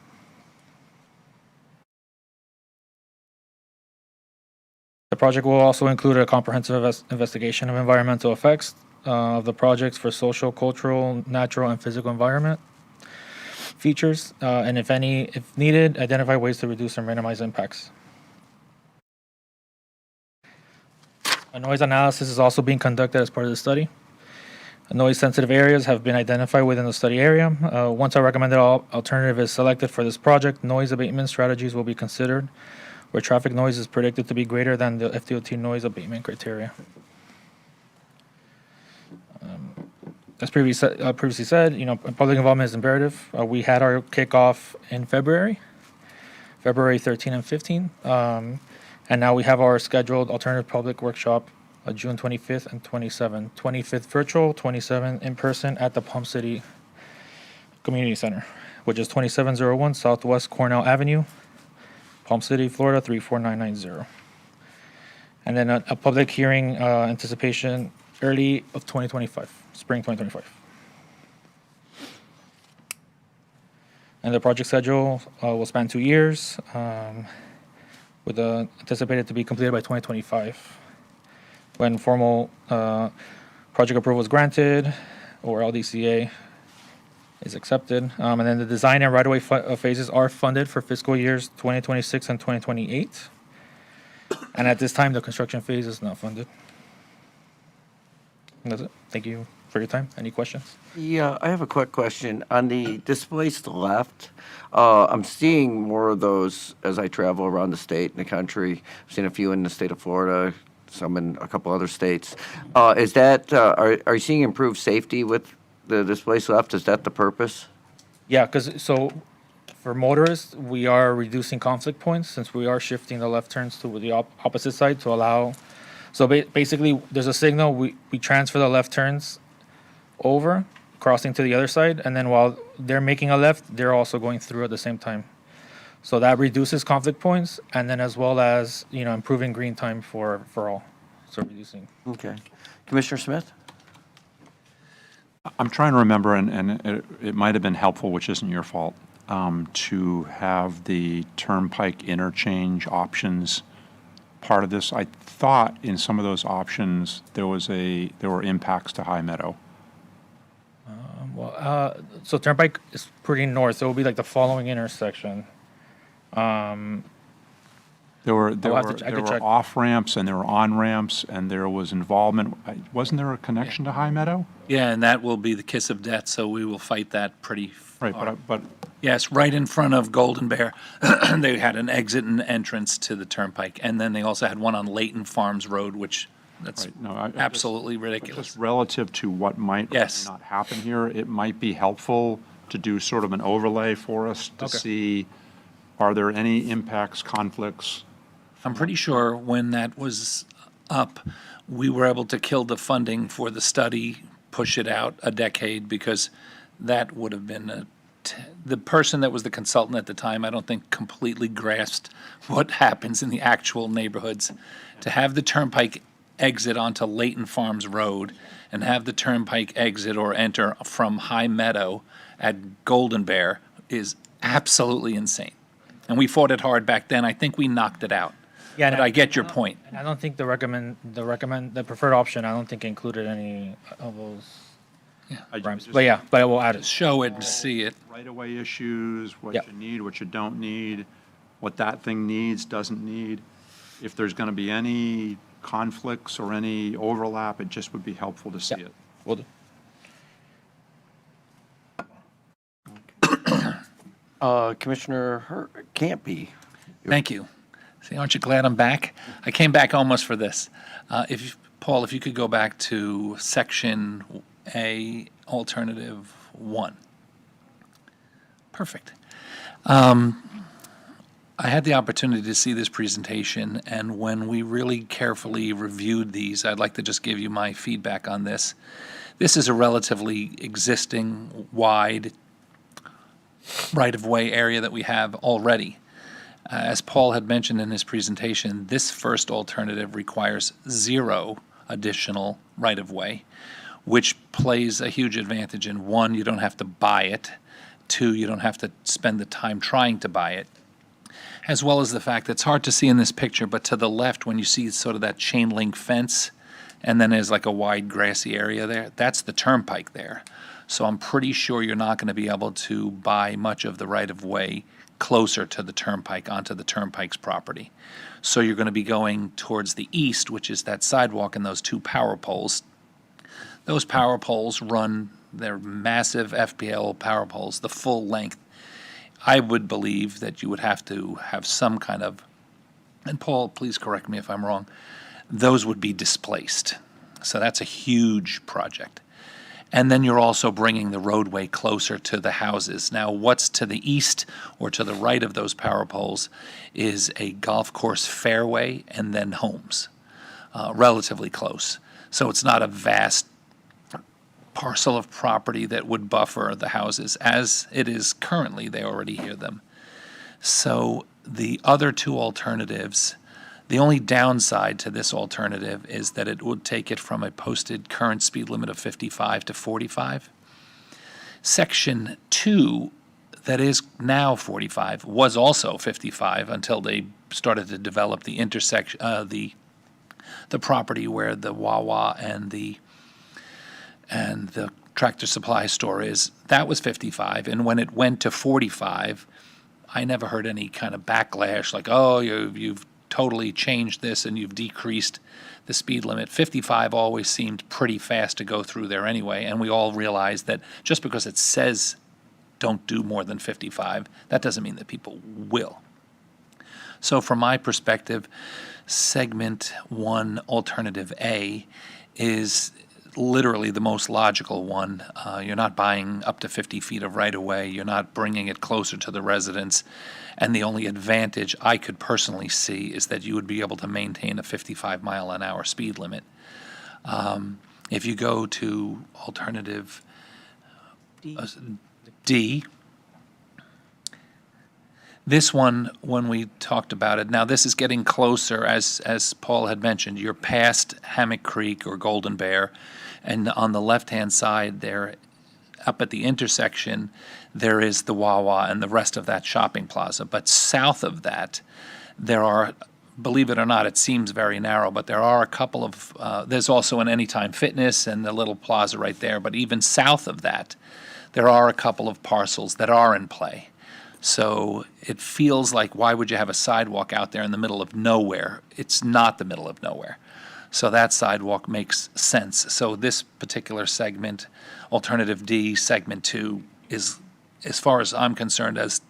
The project will also include a comprehensive investigation of environmental effects of the projects for social, cultural, natural, and physical environment features, and if needed, identify ways to reduce or minimize impacts. A noise analysis is also being conducted as part of the study. Noise-sensitive areas have been identified within the study area. Once a recommended alternative is selected for this project, noise abatement strategies will be considered where traffic noise is predicted to be greater than the FDOT noise abatement criteria. As previously said, public involvement is imperative. We had our kickoff in February 13 and 15. And now we have our scheduled alternative public workshop June 25th and 27th. 25th virtual, 27th in person at the Palm City Community Center, which is 2701 Southwest Cornell Avenue, Palm City, Florida 34990. And then a public hearing anticipation early of 2025, spring 2025. And the project schedule will span 2 years, with anticipated to be completed by 2025, when formal project approval is granted or LDCA is accepted. And then the design and right-of-way phases are funded for fiscal years 2026 and 2028. And at this time, the construction phase is not funded. And that's it. Thank you for your time. Any questions? Yeah, I have a quick question. On the displaced left, I'm seeing more of those as I travel around the state and the country. I've seen a few in the state of Florida, some in a couple other states. Are you seeing improved safety with the displaced left? Is that the purpose? Yeah, so for motorists, we are reducing conflict points since we are shifting the left turns to the opposite side to allow. So basically, there's a signal, we transfer the left turns over, crossing to the other side, and then while they're making a left, they're also going through at the same time. So that reduces conflict points, and then as well as, improving green time for all, so reducing. Okay. Commissioner Smith? I'm trying to remember, and it might have been helpful, which isn't your fault, to have the turnpike interchange options part of this. I thought in some of those options there were impacts to High Meadow. So Turnpike is pretty north. So it will be like the following intersection. There were off ramps and there were on ramps and there was involvement. Wasn't there a connection to High Meadow? Yeah, and that will be the kiss of death, so we will fight that pretty Right, hard. but Yes, right in front of Golden Bear, they had an exit and entrance to the turnpike, and then they also had one on Layton Farms Road, which that's Right, no, I absolutely ridiculous. just relative to what might or Yes. may not happen here, it might be helpful to do sort of an overlay for us to see, are there any impacts, conflicts? I'm pretty sure when that was up, we were able to kill the funding for the study, push it out a decade, because that would have been the person that was the consultant at the time, I don't think completely grasped what happens in the actual neighborhoods. To have the turnpike exit onto Layton Farms Road and have the turnpike exit or enter from High Meadow at Golden Bear is absolutely insane. And we fought it hard back then. I think we knocked it out. Yeah, But I get your point. And I don't think the preferred option, I don't think included any of those ramps. But yeah, but I will add it. Show it and see it. Right-of-way issues, what Yeah. you need, what you don't need, what that thing needs, doesn't need. If there's going to be any conflicts or any overlap, it just would be helpful to see it. Will do. Commissioner Campy. Thank you. See, aren't you glad I'm back? I came back almost for this. Paul, if you could go back to Section A, Alternative 1. Perfect. I had the opportunity to see this presentation, and when we really carefully reviewed these, I'd like to just give you my feedback on this. This is a relatively existing, wide right-of-way area that we have already. As Paul had mentioned in his presentation, this first alternative requires 0 additional right-of-way, which plays a huge advantage in, 1, you don't have to buy it, 2, you don't have to spend the time trying to buy it, as well as the fact that it's hard to see in this picture, but to the left, when you see sort of that chain link fence, and then there's like a wide grassy area there, that's the turnpike there. So I'm pretty sure you're not going to be able to buy much of the right-of-way closer to the turnpike, onto the turnpike's property. So you're going to be going towards the east, which is that sidewalk and those 2 power poles. Those power poles run, they're massive FPL power poles, the full length. I would believe that you would have to have some kind of, and Paul, please correct me if I'm wrong, those would be displaced. So that's a huge project. And then you're also bringing the roadway closer to the houses. Now, what's to the east or to the right of those power poles is a golf course fairway and then homes, relatively close. So it's not a vast parcel of property that would buffer the houses. As it is currently, they already hear them. So the other two alternatives, the only downside to this alternative is that it would take it from a posted current speed limit of 55 to 45. Section 2, that is now 45, was also 55 until they started to develop the intersection, the property where the Wawa and the Tractor Supply store is. That was 55, and when it went to 45, I never heard any kind of backlash like, oh, you've totally changed this and you've decreased the speed limit. 55 always seemed pretty fast to go through there anyway, and we all realized that just because it says don't do more than 55, that doesn't mean that people will. So from my perspective, segment 1, alternative A, is literally the most logical one. You're not buying up to 50 feet of right-of-way. You're not bringing it closer to the residents. And the only advantage I could personally see is that you would be able to maintain a 55-mile-an-hour speed limit. If you go to alternative D, this one, when we talked about it, now this is getting closer, as Paul had mentioned. You're past Hammock Creek or Golden Bear, and on the left-hand side there, up at the intersection, there is the Wawa and the rest of that shopping plaza. But south of that, there are, believe it or not, it seems very narrow, but there are a couple of, there's also an Anytime Fitness and the little plaza right there. But even south of that, there are a couple of parcels that are in play. So it feels like, why would you have a sidewalk out there in the middle of nowhere? It's not the middle of nowhere. So that sidewalk makes sense. So this particular segment, alternative D, segment 2, is, as far as I'm concerned, as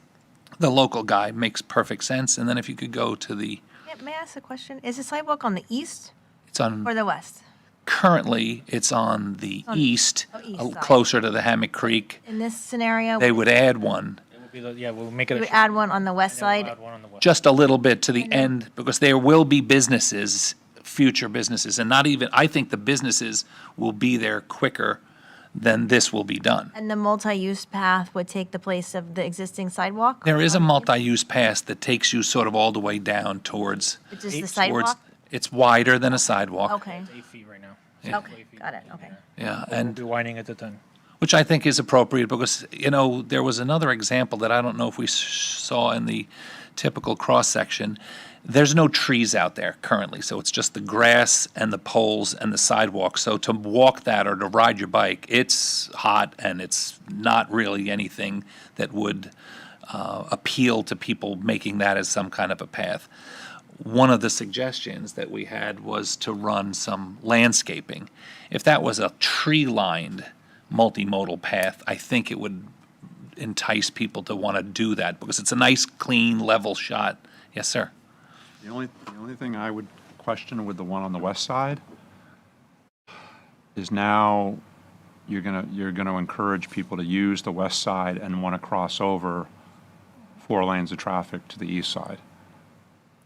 the local guy, makes perfect sense. And then if you could go to the, May I ask a question? Is the sidewalk on the east it's on, or the west? currently, it's on the east, east side. closer to the Hammock Creek. In this scenario, They would add one Yeah, we'll make it. we would add one on the west side. Add one on the west. just a little bit to the end, because there will be businesses, future businesses, and not even, I think the businesses will be there quicker than this will be done. And the multi-use path would take the place of the existing sidewalk? There is a multi-use path that takes you sort of all the way down towards, Which is the towards, sidewalk? it's wider than a sidewalk. Okay, 8 feet right now. okay, got it, okay. Yeah, We'll and be widening it to 10. which I think is appropriate because, you know, there was another example that I don't know if we saw in the typical cross-section. There's no trees out there currently, so it's just the grass and the poles and the sidewalk. So to walk that or to ride your bike, it's hot and it's not really anything that would appeal to people making that as some kind of a path. One of the suggestions that we had was to run some landscaping. If that was a tree-lined multimodal path, I think it would entice people to want to do that because it's a nice, clean, level shot. Yes, sir. The only thing I would question with the one on the west side is now you're gonna encourage people to use the west side and want to cross over 4 lanes of traffic to the east side.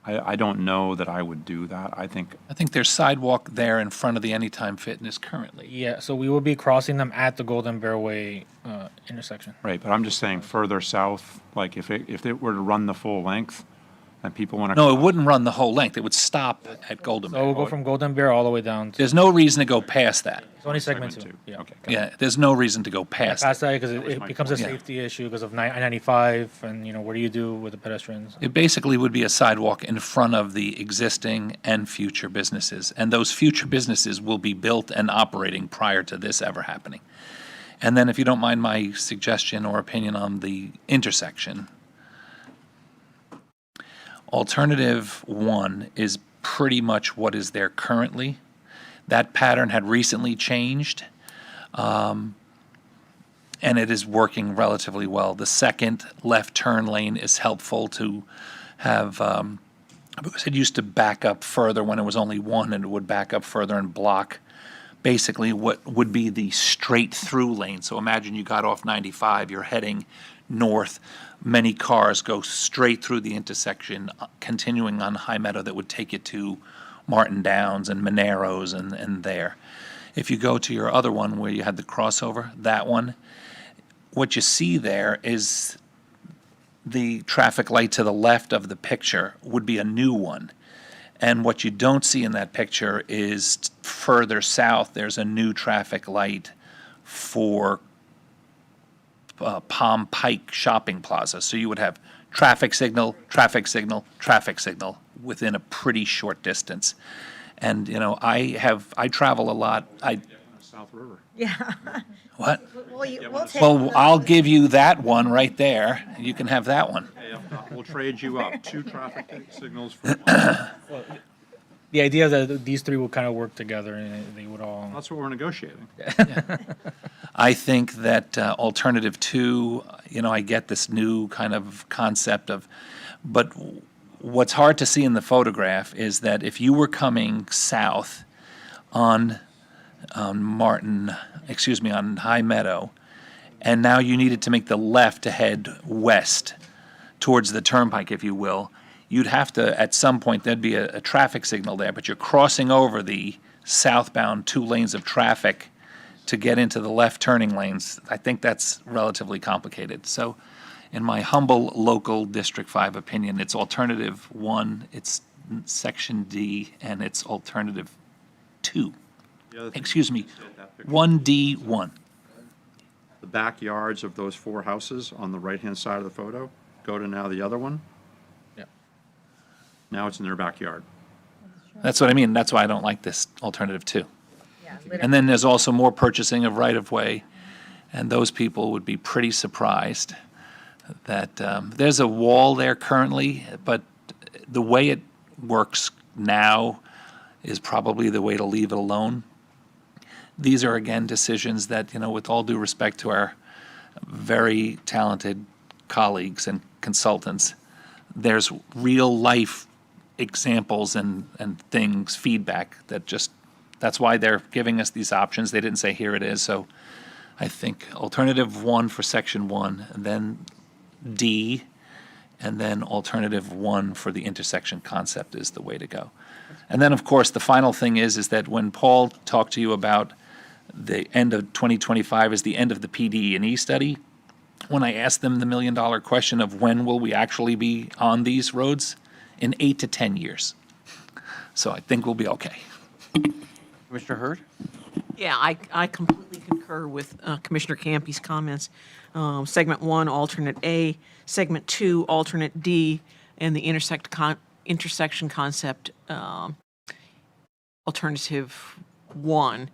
I don't know that I would do that. I think there's sidewalk there in front of the Anytime Fitness currently. Yeah, so we will be crossing them at the Golden Bear Way intersection. right, but I'm just saying further south, like if it were to run the full length, and people want to. No, it wouldn't run the whole length. It would stop at Golden So we'll Bear. go from Golden Bear all the way down to, There's no reason to go past that. it's only segment 2. Yeah. Okay. Yeah, there's no reason to go past it. Past that, because was it my becomes a point. safety issue because of I-95 and, what do you do with the pedestrians? It basically would be a sidewalk in front of the existing and future businesses. And those future businesses will be built and operating prior to this ever happening. And then if you don't mind my suggestion or opinion on the intersection, alternative 1 is pretty much what is there currently. That pattern had recently changed. And it is working relatively well. The second left turn lane is helpful to have, because it used to back up further when it was only one, and it would back up further and block basically what would be the straight-through lane. So imagine you got off 95, you're heading north. Many cars go straight through the intersection, continuing on High Meadow that would take you to Martin Downs and Moneros and there. If you go to your other one where you had the crossover, that one, what you see there is the traffic light to the left of the picture would be a new one. And what you don't see in that picture is further south, there's a new traffic light for Palm Pike Shopping Plaza. So you would have traffic signal, traffic signal, traffic signal within a pretty short distance. And, you know, I travel a lot. South River. Yeah. What? We'll take Well, I'll give you that one right there. You can have that one. Hey, we'll trade you up 2 traffic signals for one. The idea that these three will kind of work together and they would all. That's what we're negotiating. I think that alternative 2, you know, I get this new kind of concept of, but what's hard to see in the photograph is that if you were coming south on on High Meadow, and now you needed to make the left to head west towards the turnpike, if you will, you'd have to, at some point, there'd be a traffic signal there, but you're crossing over the southbound 2 lanes of traffic to get into the left turning lanes. I think that's relatively complicated. So in my humble local District 5 opinion, it's alternative 1, it's section D, and it's alternative 2. Excuse me, 1D1. The backyards of those 4 houses on the right-hand side of the photo, go to now the other one. Yeah. Now it's in their backyard. That's what I mean. That's why I don't like this alternative 2. And then there's also more purchasing of right-of-way, and those people would be pretty surprised that there's a wall there currently, but the way it works now is probably the way to leave it alone. These are, again, decisions that, you know, with all due respect to our very talented colleagues and consultants, there's real-life examples and things, feedback that just, that's why they're giving us these options. They didn't say, here it is. So I think alternative 1 for section 1, and then D, and then alternative 1 for the intersection concept is the way to go. And then, of course, the final thing is that when Paul talked to you about the end of 2025 is the end of the PD&E study, when I asked them the $1 million question of when will we actually be on these roads, in 8 to 10 years. So I think we'll be okay. Commissioner Hurd? Yeah, I completely concur with Commissioner Campy's comments. Segment 1, alternate A, segment 2, alternate D, and the intersection concept, alternative 1.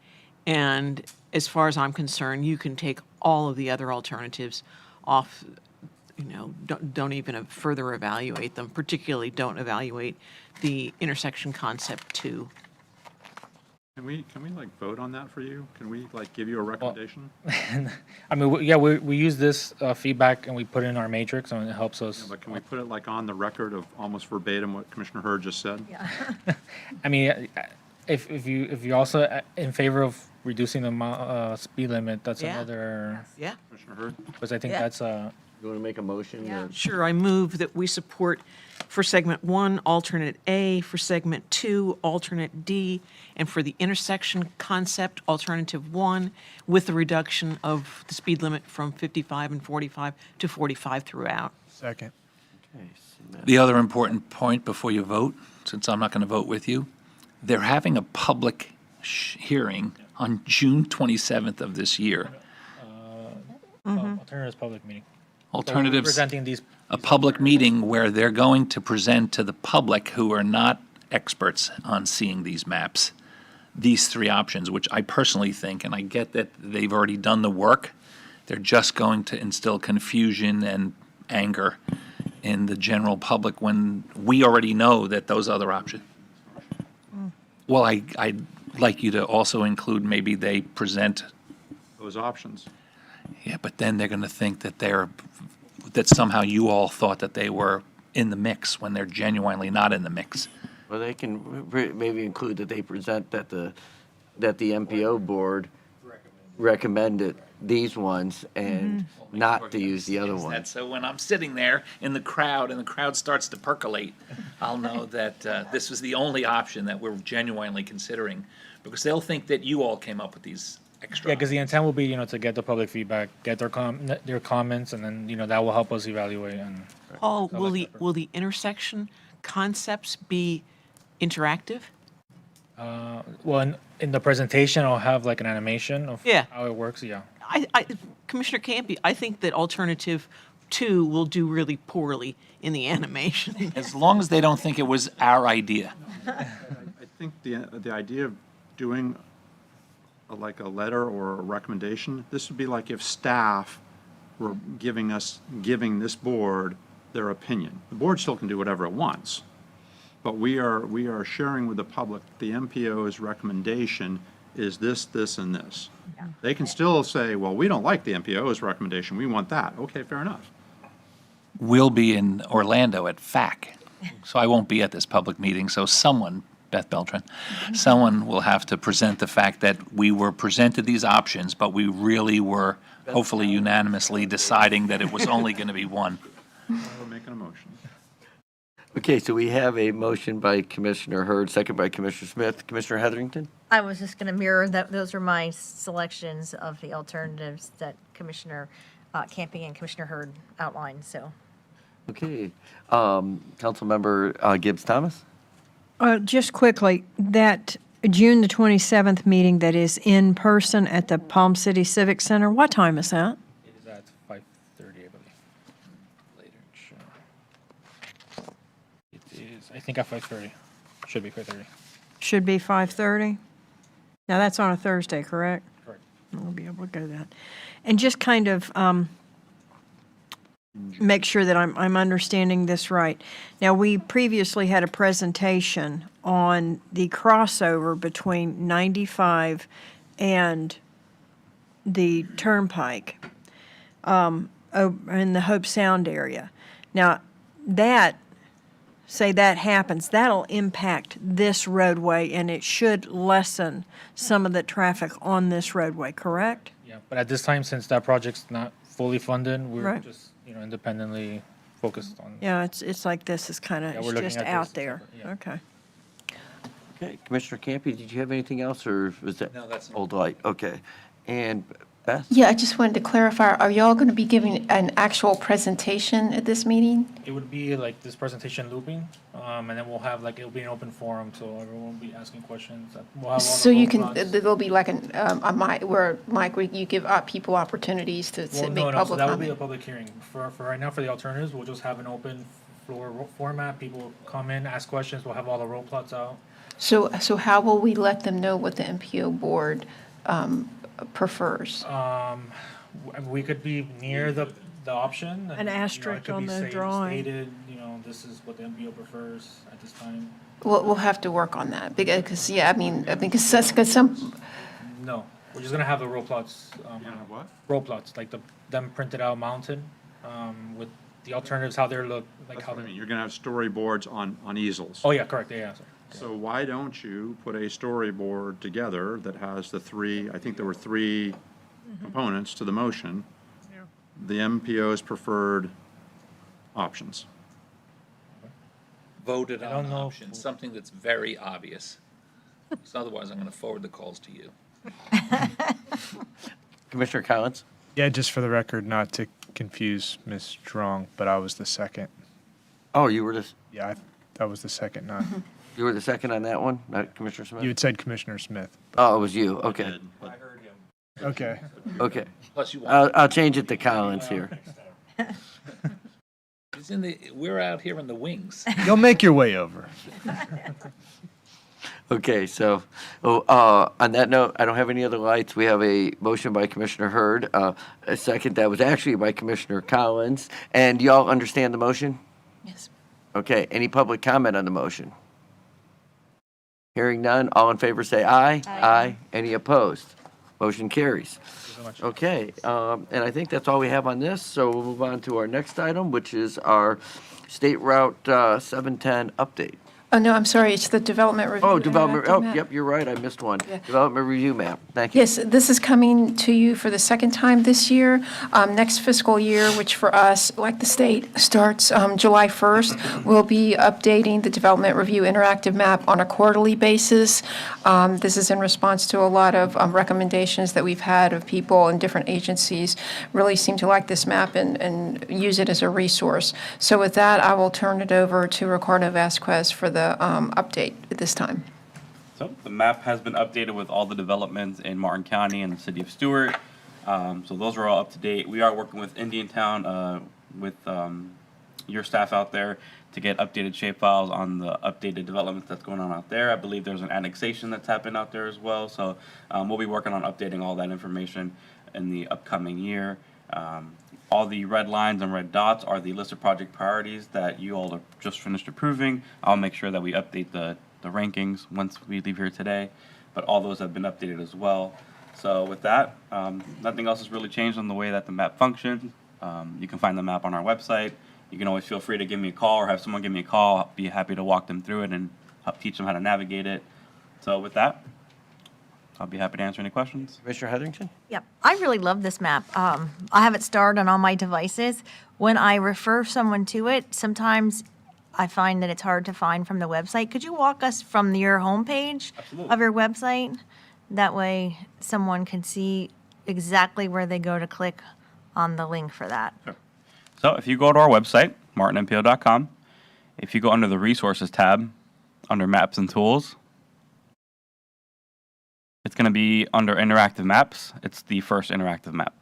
And as far as I'm concerned, you can take all of the other alternatives off, you know, don't even further evaluate them, particularly don't evaluate the intersection concept 2. Can we like vote on that for you? Can we like give you a recommendation? I mean, we use this feedback and we put it in our matrix and it helps us. But can we put it like on the record of almost verbatim what Commissioner Hurd just said? Yeah. I mean, if you're also in favor of reducing the speed limit, that's Yeah. another. Yeah. Commissioner Hurd? Because I think Yeah. that's You want to make a motion? Yeah. Sure, I move that we support for segment 1, alternate A, for segment 2, alternate D, and for the intersection concept, alternative 1, with the reduction of the speed limit from 55 and 45 to 45 throughout. Second. The other important point before you vote, since I'm not going to vote with you, they're having a public hearing on June 27th of this year. alternatives public meeting. Alternatives, Presenting these. a public meeting where they're going to present to the public who are not experts on seeing these maps, these 3 options, which I personally think, and I get that they've already done the work, they're just going to instill confusion and anger in the general public when we already know that those other options. Well, I'd like you to also include maybe they present those options. Yeah, but then they're going to think that that somehow you all thought that they were in the mix when they're genuinely not in the mix. Well, they can maybe include that they present that the MPO board recommended these ones and not to use the other ones. So when I'm sitting there in the crowd and the crowd starts to percolate, I'll know that this was the only option that we're genuinely considering, because they'll think that you all came up with these extra. Yeah, because the intent will be, to get the public feedback, get their comments, and then, that will help us evaluate and. Paul, will the intersection concepts be interactive? Well, in the presentation, I'll have like an animation of Yeah. how it works, yeah. Commissioner Campy, I think that alternative 2 will do really poorly in the animation. As long as they don't think it was our idea. I think the idea of doing like a letter or a recommendation, this would be like if staff were giving this board their opinion. The board still can do whatever it wants, but we are sharing with the public the MPO's recommendation is this, this, and this. They can still say, well, we don't like the MPO's recommendation, we want that. Okay, fair enough. We'll be in Orlando at FAC, so I won't be at this public meeting, so someone, Beth Beltran, someone will have to present the fact that we were presented these options, but we really were hopefully unanimously deciding that it was only going to be one. We're making a motion. Okay, so we have a motion by Commissioner Hurd, second by Commissioner Smith. Commissioner Heatherington? I was just going to mirror that. Those are my selections of the alternatives that Commissioner Camping and Commissioner Hurd outlined, so. Okay. Councilmember Gibbs Thomas? Just quickly, that June the 27th meeting that is in person at the Palm City Civic Center, what time is that? It is at 5:30, I believe. Later, sure. It is, I think at 5:30. Should be 5:30. Should be 5:30? Now, that's on a Thursday, correct? Correct. We'll be able to go to that. And just kind of make sure that I'm understanding this right. Now, we previously had a presentation on the crossover between 95 and the Turnpike in the Hope Sound area. Now, say that happens, that'll impact this roadway, and it should lessen some of the traffic on this roadway, correct? Yeah, but at this time, since that project's not fully funded, we're Right. just, independently focused on. Yeah, it's like this is kind of, Yeah, we're it's looking just at out this there. separate, yeah. Okay. Okay, Commissioner Campy, did you have anything else, or was that? No, that's- Old light, okay. And Beth? Yeah, I just wanted to clarify, are y'all going to be giving an actual presentation at this meeting? It would be like this presentation looping, and then we'll have it'll be an open forum, so everyone will be asking questions. We'll have all the So you can, roadblocks. there'll be like a mic, where you give people opportunities to Well, make no, so public that would be a comment? public hearing. For right now, for the alternatives, we'll just have an open floor format. People come in, ask questions. We'll have all the road plots out. So how will we let them know what the MPO board prefers? We could be near the option. An and, asterisk it could on be the drawing. Stated, this is what the MPO prefers at this time. We'll have to work on that, because, yeah, because some, No, we're just gonna have the road plots. What? Road plots, like them printed out, mounted, with the alternatives, how they're like That's how what I they. mean, you're gonna have storyboards on easels. Oh yeah, correct. Yeah, sorry. So why don't you put a storyboard together that has the three, I think there were three components to the motion, the MPO's preferred options. Voted I on don't know if option, something that's very obvious. 'Cause otherwise, I'm going to forward the calls to you. Commissioner Collins? Yeah, just for the record, not to confuse Ms. Strong, but I was the second. Oh, you were the, Yeah, that was the second, not, you were the second on that one, not Commissioner Smith? you had said Commissioner Smith. Oh, it was you, okay, Okay. okay. Plus, you want, I'll change it to Collins here. we're out here in the wings. You'll make your way over. Okay, so, on that note, I don't have any other lights. We have a motion by Commissioner Hurd, a second that was actually by Commissioner Collins. And y'all understand the motion? yes. Okay, any public comment on the motion? Hearing none, all in favor say aye. Aye. Any opposed? Motion carries. Okay, and I think that's all we have on this, so we'll move on to our next item, which is our State Route 710 update. Oh, no, I'm sorry, it's the development review. Oh, development, interactive oh, map. yep, you're right, I missed one. Yeah. Development review map, thank you. Yes, this is coming to you for the second time this year. Next fiscal year, which for us, like the state, starts July 1st, we'll be updating the development review interactive map on a quarterly basis. This is in response to a lot of recommendations that we've had of people in different agencies really seem to like this map and use it as a resource. So with that, I will turn it over to Ricardo Vasquez for the update at this time. So the map has been updated with all the developments in Martin County and the city of Stewart. So those are all up to date. We are working with Indiantown, with your staff out there to get updated shape files on the updated developments that's going on out there. I believe there's an annexation that's happened out there as well. So we'll be working on updating all that information in the upcoming year. All the red lines and red dots are the list of project priorities that you all have just finished approving. I'll make sure that we update the rankings once we leave here today, but all those have been updated as well. So with that, nothing else has really changed on the way that the map functions. You can find the map on our website. You can always feel free to give me a call or have someone give me a call. I'll be happy to walk them through it and help teach them how to navigate it. So with that, I'll be happy to answer any questions. Commissioner Heatherington? Yep, I really love this map. I have it starred on all my devices. When I refer someone to it, sometimes I find that it's hard to find from the website. Could you walk us from your homepage of your website? That way someone can see exactly where they go to click on the link for that. Sure. So if you go to our website, martinmpo.com, if you go under the resources tab, under maps and tools, it's going to be under interactive maps. It's the first interactive map.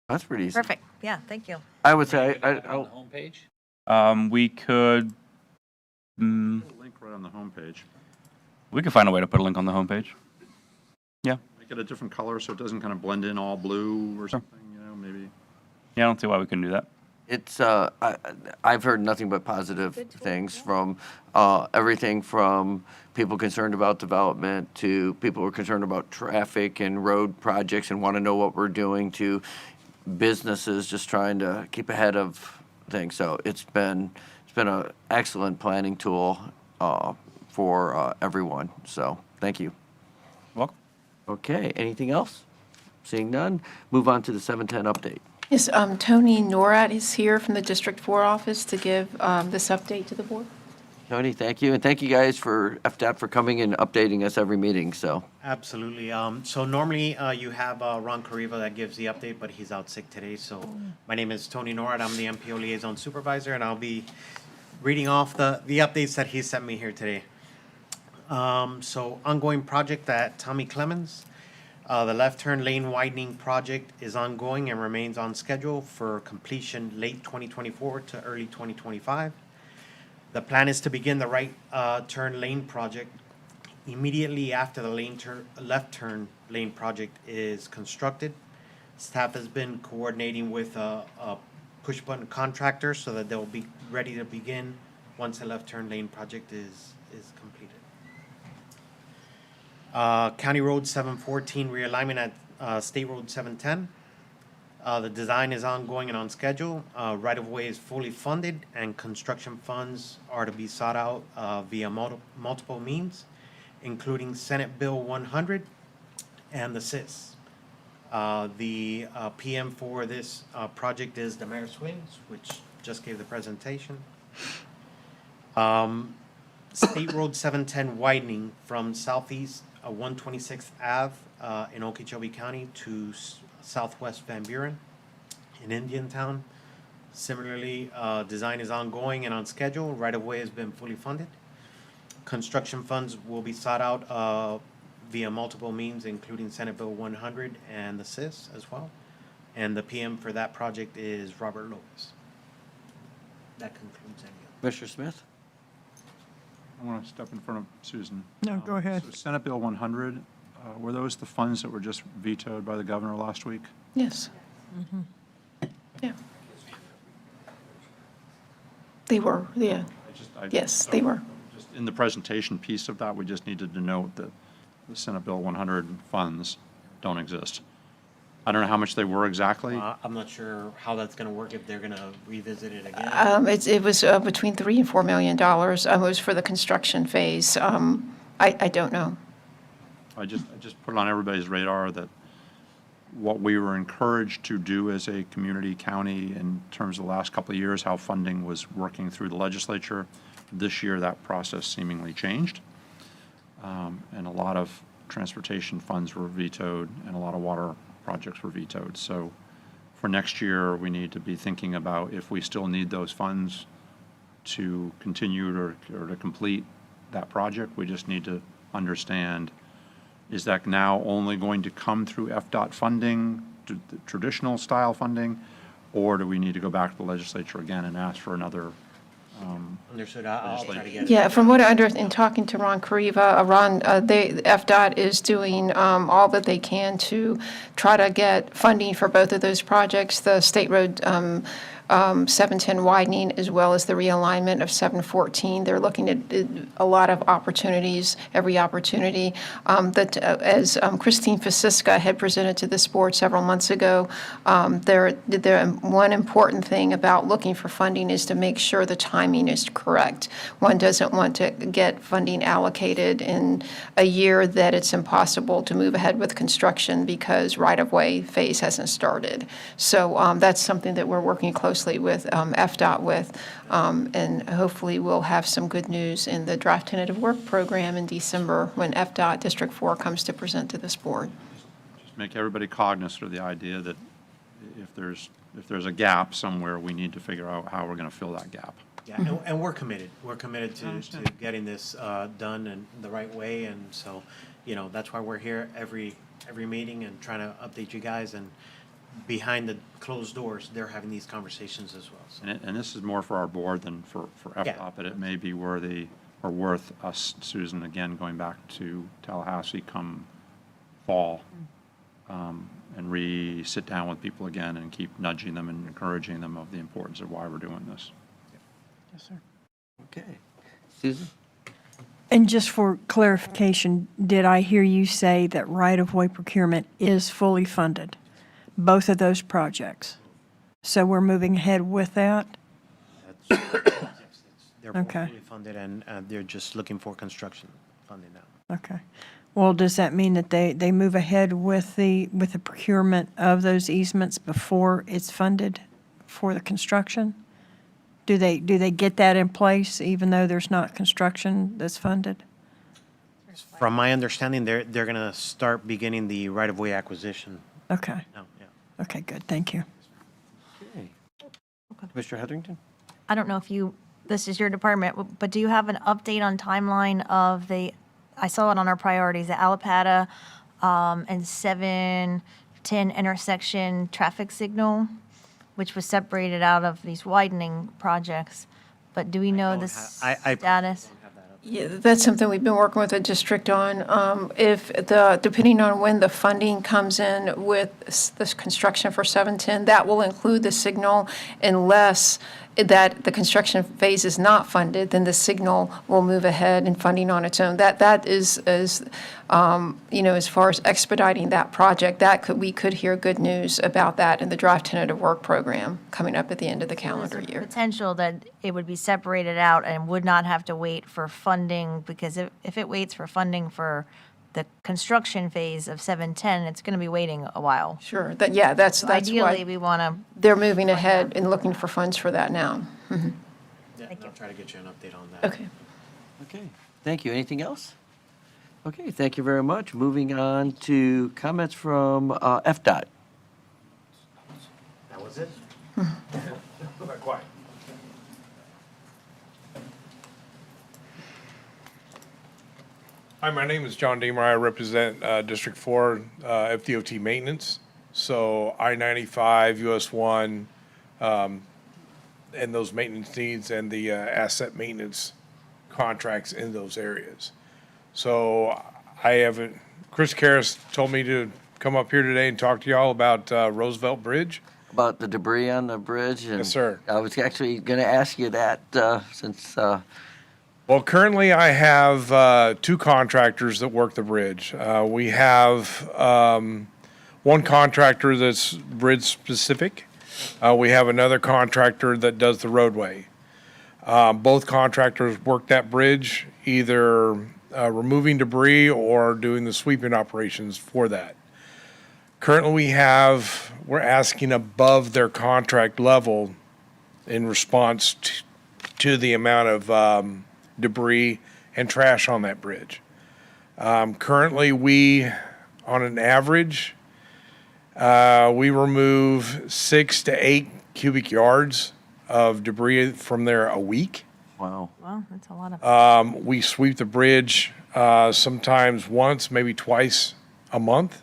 That's pretty easy. Perfect. Yeah, thank you. I would say, On the homepage? We could, Link right on the homepage. we could find a way to put a link on the homepage. Yeah. Make it a different color so it doesn't kind of blend in all blue or something, maybe. Yeah, I don't see why we couldn't do that. it's, I've heard nothing but positive things from everything from people concerned about development to people who are concerned about traffic and road projects and want to know what we're doing to businesses just trying to keep ahead of things. So it's been an excellent planning tool for everyone. So thank you. Welcome. Okay, anything else? Seeing none, move on to the 710 update. Yes, Tony Norat is here from the District 4 office to give this update to the board. Tony, thank you, and thank you guys for FDAP for coming and updating us every meeting, so. Absolutely. So normally you have Ron Cariva that gives the update, but he's out sick today. So my name is Tony Norat. I'm the MPO Liaison Supervisor, and I'll be reading off the updates that he sent me here today. So ongoing project at Tommy Clemens. The left turn lane widening project is ongoing and remains on schedule for completion late 2024 to early 2025. The plan is to begin the right turn lane project immediately after the left turn lane project is constructed. Staff has been coordinating with a push button contractor so that they'll be ready to begin once the left turn lane project is completed. County Road 714 realignment at State Road 710. The design is ongoing and on schedule. Right-of-way is fully funded, and construction funds are to be sought out via multiple means, including Senate Bill 100 and the SIS. The PM for this project is the Mayor Swings, which just gave the presentation. State Road 710 widening from southeast 126th Ave in Okeechobee County to southwest Van Buren in Indiantown. Similarly, design is ongoing and on schedule. Right-of-way has been fully funded. Construction funds will be sought out via multiple means, including Senate Bill 100 and the SIS as well. And the PM for that project is Robert Lopez. That concludes any of Commissioner Smith? I want to step in front of Susan. No, go ahead. So Senate Bill 100, were those the funds that were just vetoed by the governor last week? Yes. Yeah. They were, yeah. Yes, they were. Just in the presentation piece of that, we just needed to note that the Senate Bill 100 funds don't exist. I don't know how much they were exactly. I'm not sure how that's going to work, if they're going to revisit it again. It was between $3 and $4 million. It was for the construction phase. I don't know. I just put it on everybody's radar that what we were encouraged to do as a community county in terms of the last couple of years, how funding was working through the legislature. This year, that process seemingly changed. And a lot of transportation funds were vetoed and a lot of water projects were vetoed. So for next year, we need to be thinking about if we still need those funds to continue or to complete that project. We just need to understand, is that now only going to come through FDOT funding, traditional style funding, or do we need to go back to the legislature again and ask for another? Understood. I'll try to get it. Yeah, from what I in talking to Ron Kariva, FDOT is doing all that they can to try to get funding for both of those projects, the State Road 710 widening as well as the realignment of 714. They're looking at a lot of opportunities, every opportunity. As Christine Fasiska had presented to this board several months ago, one important thing about looking for funding is to make sure the timing is correct. One doesn't want to get funding allocated in a year that it's impossible to move ahead with construction because right-of-way phase hasn't started. So that's something that we're working closely with FDOT with, and hopefully we'll have some good news in the draft tentative work program in December when FDOT District 4 comes to present to this board. Just make everybody cognizant of the idea that if there's a gap somewhere, we need to figure out how we're going to fill that gap. Yeah, and we're committed. We're committed to getting this done in the right way, and so, that's why we're here every meeting and trying to update you guys. And behind the closed doors, they're having these conversations as well. So. And this is more for our board than for FDOT, Yeah. but it may be worthy or worth us, Susan, again, going back to Tallahassee come fall, and sit down with people again and keep nudging them and encouraging them of the importance of why we're doing this. Yes, sir. Okay. Susan? And just for clarification, did I hear you say that right-of-way procurement is fully funded? Both of those projects? So we're moving ahead with that? They're both Okay. fully funded, and they're just looking for construction funding now. Okay. Well, does that mean that they move ahead with the procurement of those easements before it's funded for the construction? Do they get that in place even though there's not construction that's funded? From my understanding, they're going to start beginning the right-of-way acquisition Okay. now. Yeah. Okay, good. Thank you. Okay. Commissioner Heatherington? I don't know if this is your department, but do you have an update on timeline of I saw it on our priorities, the Alapata and 710 intersection traffic signal, which was separated out of these widening projects. But do we know the status? Yeah, that's something we've been working with the district on. Depending on when the funding comes in with this construction for 710, that will include the signal unless that the construction phase is not funded, then the signal will move ahead in funding on its own. That is as far as expediting that project, we could hear good news about that in the draft tentative work program coming up at the end of the calendar year. Potential that it would be separated out and would not have to wait for funding, because if it waits for funding for the construction phase of 710, it's going to be waiting a while. Sure, that's Ideally, why we want to. they're moving ahead and looking for funds for that now. Mhm. Yeah, and I'll try to get you an update on that. Okay. Okay. Thank you. Anything else? Okay, thank you very much. Moving on to comments from FDOT. That was it? Quiet. Hi, my name is John Deemer. I represent District 4 FDOT Maintenance. So I-95, US 1, and those maintenance needs and the asset maintenance contracts in those areas. So Chris Karras told me to come up here today and talk to y'all about Roosevelt Bridge. About the debris on the bridge? Yes, sir. I was actually going to ask you that since... Well, Well, currently I have 2 contractors that work the bridge. We have one contractor that's bridge specific. We have another contractor that does the roadway. Both contractors work that bridge, either removing debris or doing the sweeping operations for that. Currently, we're asking above their contract level in response to the amount of debris and trash on that bridge. Currently, on an average, we remove 6 to 8 cubic yards of debris from there a week. Wow. Well, that's a lot of. We sweep the bridge sometimes once, maybe twice a month,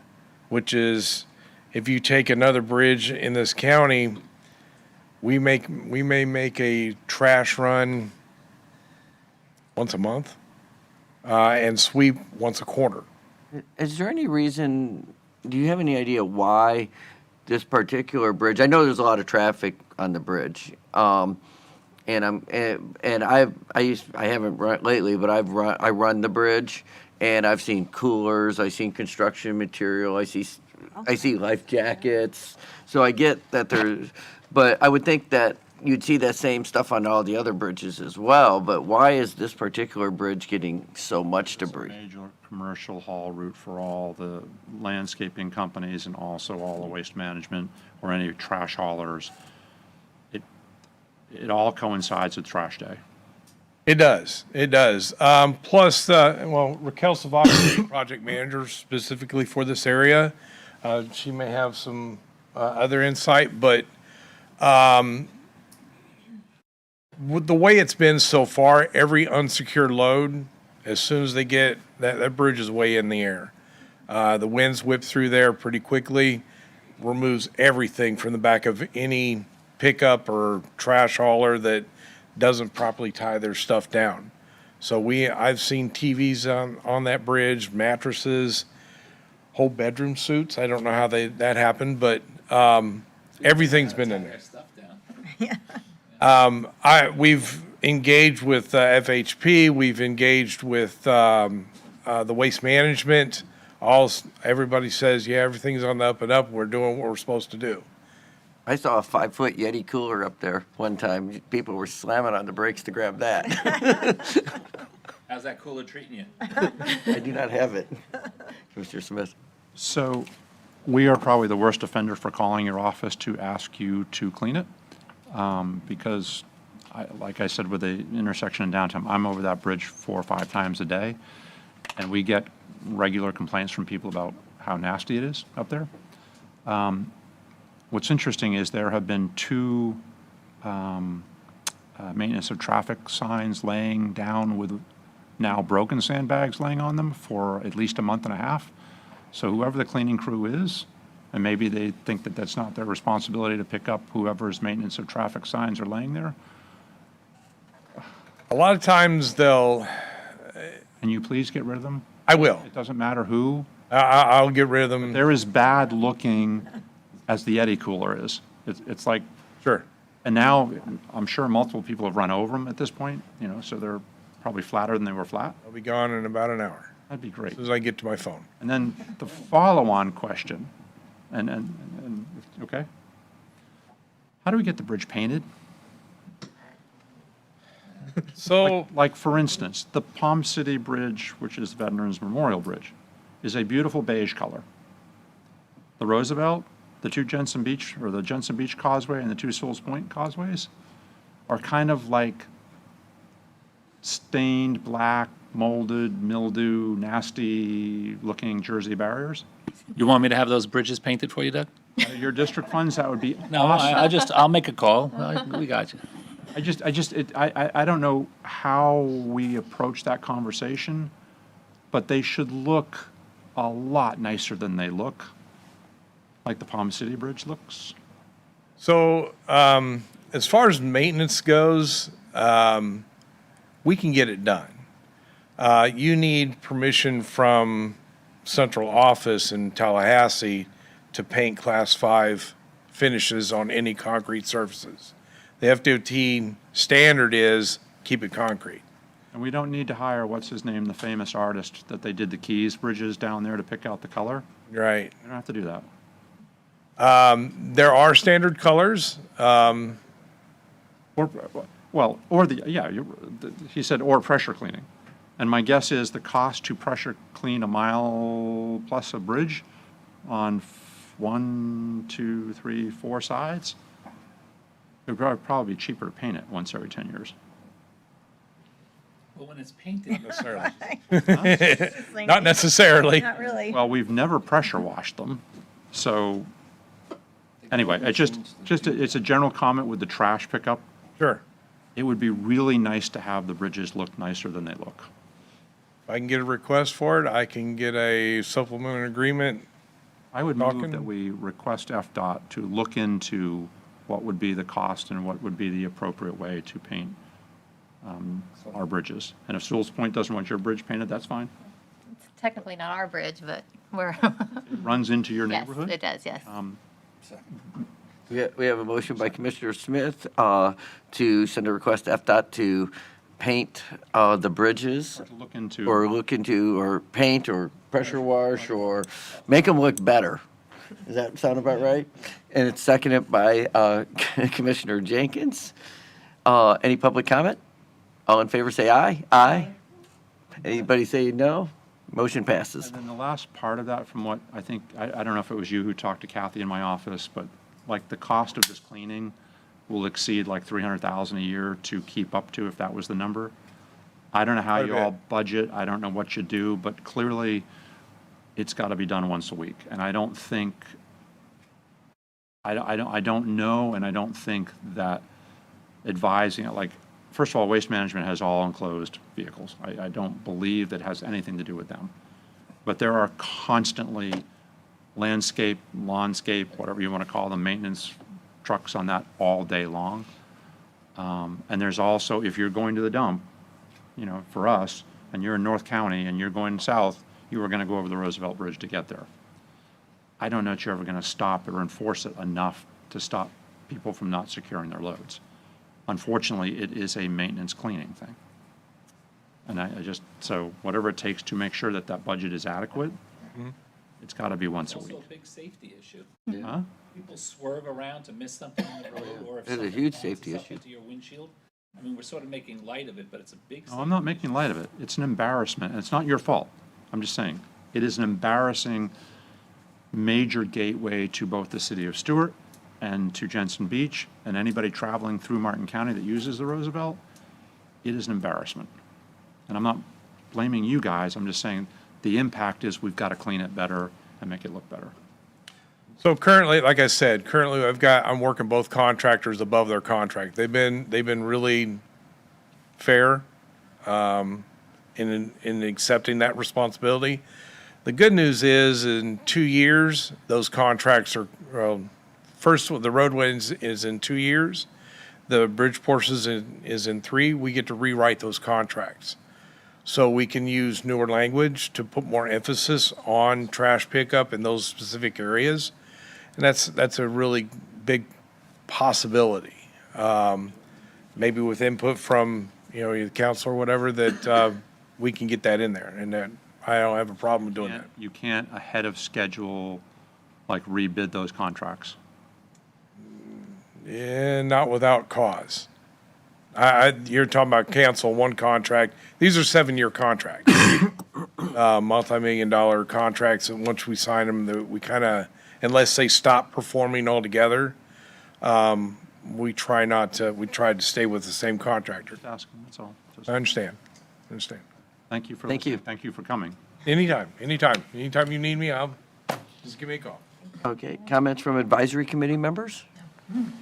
which is, if you take another bridge in this county, we may make a trash run once a month and sweep once a quarter. Is there any reason, do you have any idea why this particular bridge, I know there's a lot of traffic on the bridge, I haven't run lately, but I run the bridge, and I've seen coolers, I've seen construction material, I see life jackets, so I get that but I would think that you'd see that same stuff on all the other bridges as well, but why is this particular bridge getting so much debris? Major commercial haul route for all the landscaping companies and also all the waste management or any trash haulers. It all coincides with trash day. It does. Plus, Raquel Savaki, project manager specifically for this area, she may have some other insight, but with the way it's been so far, every unsecured load, as soon as they get, that bridge is way in the air. The winds whip through there pretty quickly, removes everything from the back of any pickup or trash hauler that doesn't properly tie their stuff down. So I've seen TVs on that bridge, mattresses, whole bedroom suits. I don't know how that happened, but everything's been in there. We've engaged with FHP. We've engaged with the waste management. Everybody says, yeah, everything's on the up and up. We're doing what we're supposed to do. I saw a 5-foot Yeti cooler up there one time. People were slamming on the brakes to grab that. How's that cooler treating you? I do not have it, Mr. Smith. So we are probably the worst offender for calling your office to ask you to clean it. Because, like I said, with the intersection in downtown, I'm over that bridge 4 or 5 times a day, and we get regular complaints from people about how nasty it is up there. What's interesting is there have been 2 maintenance of traffic signs laying down with now broken sandbags laying on them for at least a month and a half. So whoever the cleaning crew is, and maybe they think that that's not their responsibility to pick up whoever's maintenance of traffic signs are laying there. A lot of times Can you please get rid of them? I will. It doesn't matter who. I'll get rid of them. They're as bad looking as the Yeti cooler is. It's like. Sure. And now, I'm sure multiple people have run over them at this point, so they're probably flatter than they were flat. I'll be gone in about an hour. That'd be great. As soon as I get to my phone. And then the follow-on question, and okay? How do we get the bridge painted? So, like for instance, the Palm City Bridge, which is the Veterans Memorial Bridge, is a beautiful beige color. The Roosevelt, the Jensen Beach Causeway and the 2 Souls Point Causeways are kind of like stained black, molded, mildew, nasty looking Jersey barriers. You want me to have those bridges painted for you, Doug? Your district funds, that would be No, awesome. I'll make a call. We got you. I don't know how we approach that conversation, but they should look a lot nicer than they look, like the Palm City Bridge looks. So, as far as maintenance goes, we can get it done. You need permission from central office in Tallahassee to paint Class 5 finishes on any concrete surfaces. The FDOT standard is keep it concrete. And we don't need to hire, what's his name, the famous artist that they did the Keys bridges down there to pick out the color. Right. We don't have to do that. There are standard colors. Or, well, or he said, or pressure cleaning. And my guess is the cost to pressure clean a mile plus a bridge on 1, 2, 3, 4 sides, it would probably be cheaper to paint it once every 10 years. Well, when it's painted. Not necessarily. Not really. Well, we've never pressure washed them, so, anyway, it's a general comment with the trash pickup. Sure. It would be really nice to have the bridges look nicer than they look. If I can get a request for it, I can get a supplemental agreement. I would move that we request FDOT to look into what would be the cost and what would be the appropriate way to paint our bridges. And if Sewell's Point doesn't want your bridge painted, that's fine. It's technically not our bridge, but we're. It runs into your Yes, neighborhood. it does, yes. We have a motion by Commissioner Smith to send a request to FDOT to paint the bridges. Or to look into. Or paint, or pressure wash, or make them look better. Does that sound about right? And it's seconded by Commissioner Jenkins. Any public comment? All in favor, say aye. Aye. Anybody say no? Motion passes. And then the last part of that, from what I think, I don't know if it was you who talked to Kathy in my office, but like the cost of this cleaning will exceed like $300,000 a year to keep up to, if that was the number. I don't know how you all budget, I don't know what you do, but clearly it's got to be done once a week. And I don't think, I don't know, and I don't think that advising it, like, first of all, Waste Management has all enclosed vehicles. I don't believe that has anything to do with them. But there are constantly landscape, lawnscape, whatever you want to call them, maintenance trucks on that all day long. And there's also, if you're going to the dump, you know, for us, and you're in North County and you're going south, you are going to go over the Roosevelt Bridge to get there. I don't know that you're ever going to stop or enforce it enough to stop people from not securing their loads. Unfortunately, it is a maintenance cleaning thing. And I just, so whatever it takes to make sure that that budget is adequate, it's got to be once a It's week. also a big safety issue. Huh? People swerve around to miss something on the road, or if It's a something huge bounces safety up issue. into your windshield. I mean, we're sort of making light of it, but it's a big. No, I'm not making light of it. It's an embarrassment, and it's not your fault. I'm just saying, it is an embarrassing major gateway to both the city of Stewart and to Jensen Beach, and anybody traveling through Martin County that uses the Roosevelt. It is an embarrassment. And I'm not blaming you guys, I'm just saying the impact is we've got to clean it better and make it look better. So currently, like I said, I'm working both contractors above their contract. They've been really fair in accepting that responsibility. The good news is, in 2 years, those contracts are, first, the roadway is in 2 years. The bridge portion is in 3. We get to rewrite those contracts. So we can use newer language to put more emphasis on trash pickup in those specific areas. And that's a really big possibility. Maybe with input from, the council or whatever, that we can get that in there, and that I don't have a problem doing that. You can't, ahead of schedule, like rebid those contracts. Yeah, not without cause. You're talking about cancel one contract. These are 7-year contracts, multi-million-dollar contracts. And once we sign them, we kind of, unless they stop performing altogether, we try to stay with the same contractor. Just asking, that's all. Just- I understand. Thank you for Thank you. listening. Thank you for coming. Anytime you need me, just give me a call. Okay, comments from advisory committee members?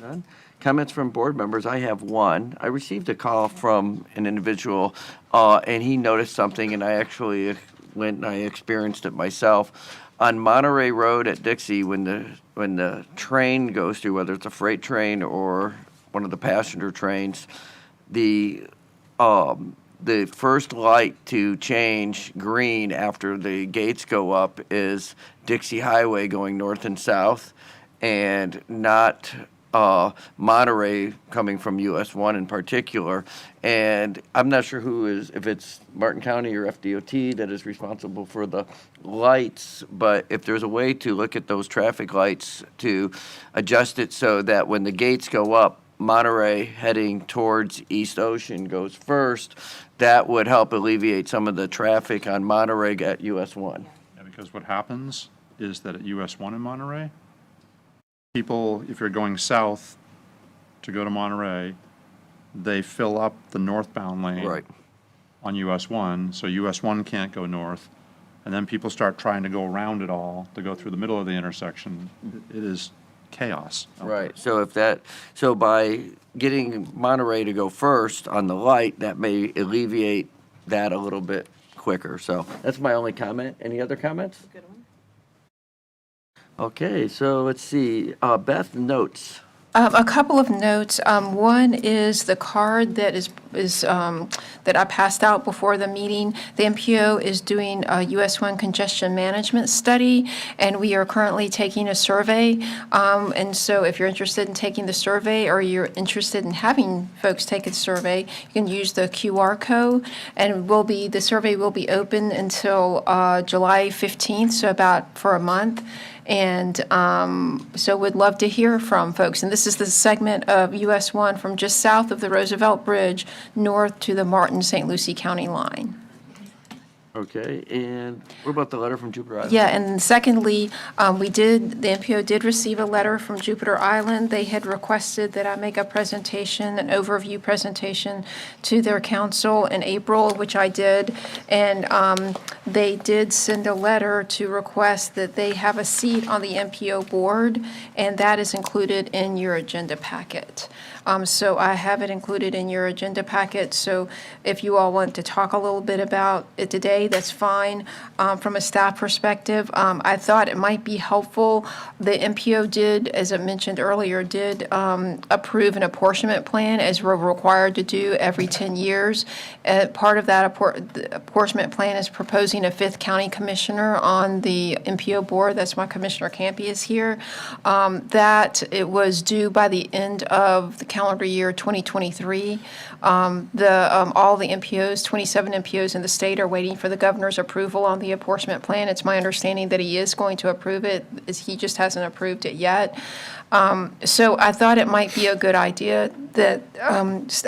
None. Comments from board members, I have one. I received a call from an individual, and he noticed something, and I actually went and I experienced it myself. On Monterey Road at Dixie, when the train goes through, whether it's a freight train or one of the passenger trains, the first light to change green after the gates go up is Dixie Highway going north and south, and not Monterey coming from US 1 in particular. And I'm not sure who is, if it's Martin County or FDOT that is responsible for the lights, but if there's a way to look at those traffic lights to adjust it so that when the gates go up, Monterey heading towards East Ocean goes first, that would help alleviate some of the traffic on Monterey at US 1. Yeah, because what happens is that at US 1 in Monterey, people, if you're going south to go to Monterey, they fill up the northbound lane Right. on US 1, so US 1 can't go north, and then people start trying to go around it all to go through the middle of the intersection. It is chaos. out there. Right, so if that, so by getting Monterey to go first on the light, that may alleviate that a little bit quicker. So that's my only comment. Any other comments? Good one. Okay, so let's see, Beth, notes. A couple of notes. One is the card that is that I passed out before the meeting. The MPO is doing a US 1 congestion management study, and we are currently taking a survey. And so if you're interested in taking the survey, or you're interested in having folks take a survey, you can use the QR code, and the survey will be open until July 15th, so about for a month. And so we'd love to hear from folks. And this is the segment of US 1 from just south of the Roosevelt Bridge, north to the Martin-St. Lucie County line. Okay, and what about the letter from Jupiter Island? Yeah, and secondly, the MPO did receive a letter from Jupiter Island. They had requested that I make a presentation, an overview presentation to their council in April, which I did. And they did send a letter to request that they have a seat on the MPO board, and that is included in your agenda packet. So I have it included in your agenda packet, so if you all want to talk a little bit about it today, that's fine. From a staff perspective, I thought it might be helpful. The MPO did, as I mentioned earlier, approve an apportionment plan, as we're required to do every 10 years. Part of that apportionment plan is proposing a fifth county commissioner on the MPO board. That's why Commissioner Campy is here. That it was due by the end of the calendar year 2023. All the MPOs, 27 MPOs in the state, are waiting for the governor's approval on the apportionment plan. It's my understanding that he is going to approve it, he just hasn't approved it yet. So I thought it might be a good idea that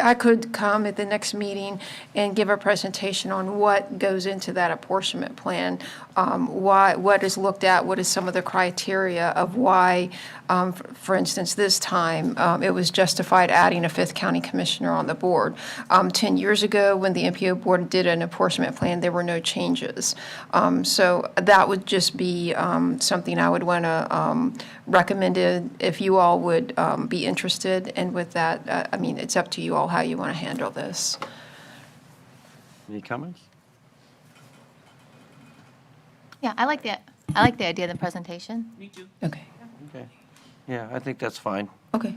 I could come at the next meeting and give a presentation on what goes into that apportionment plan, what is looked at, what is some of the criteria of why, for instance, this time it was justified adding a fifth county commissioner on the board. 10 years ago, when the MPO board did an apportionment plan, there were no changes. So that would just be something I would want to recommend if you all would be interested. And with that, I mean, it's up to you all how you want to handle this. Any comments? Yeah, I like the idea of the presentation. Me too. Okay. Okay, yeah, I think that's fine. Okay.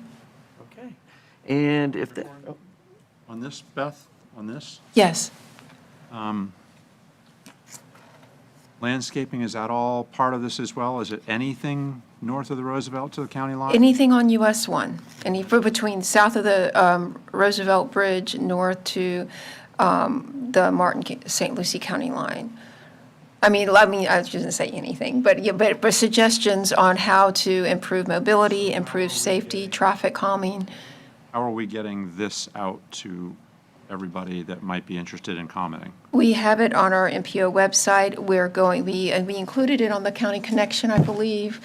Okay, and if that, On this, Beth, on this, Yes. landscaping, is that all part of this as well? Is it anything north of the Roosevelt to the county line? Anything on US 1, between south of the Roosevelt Bridge, north to the Martin-St. Lucie County line. I mean, I shouldn't say anything, but suggestions on how to improve mobility, improve safety, traffic calming. How are we getting this out to everybody that might be interested in commenting? We have it on our MPO website. We included it on the County Connection, I believe.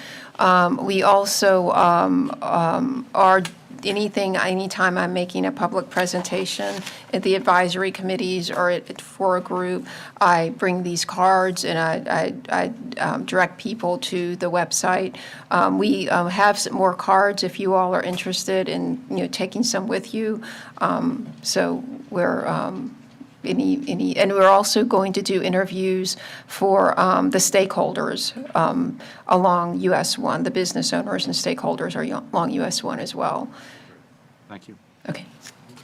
We also are anytime I'm making a public presentation at the advisory committees or for a group, I bring these cards and I direct people to the website. We have some more cards if you all are interested in taking some with you. So we're and we're also going to do interviews for the stakeholders along US 1. The business owners and stakeholders are along US 1 as well. Thank you. Okay.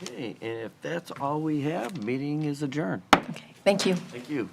okay, and if that's all we have, meeting is adjourned. Okay. Thank you. Thank you.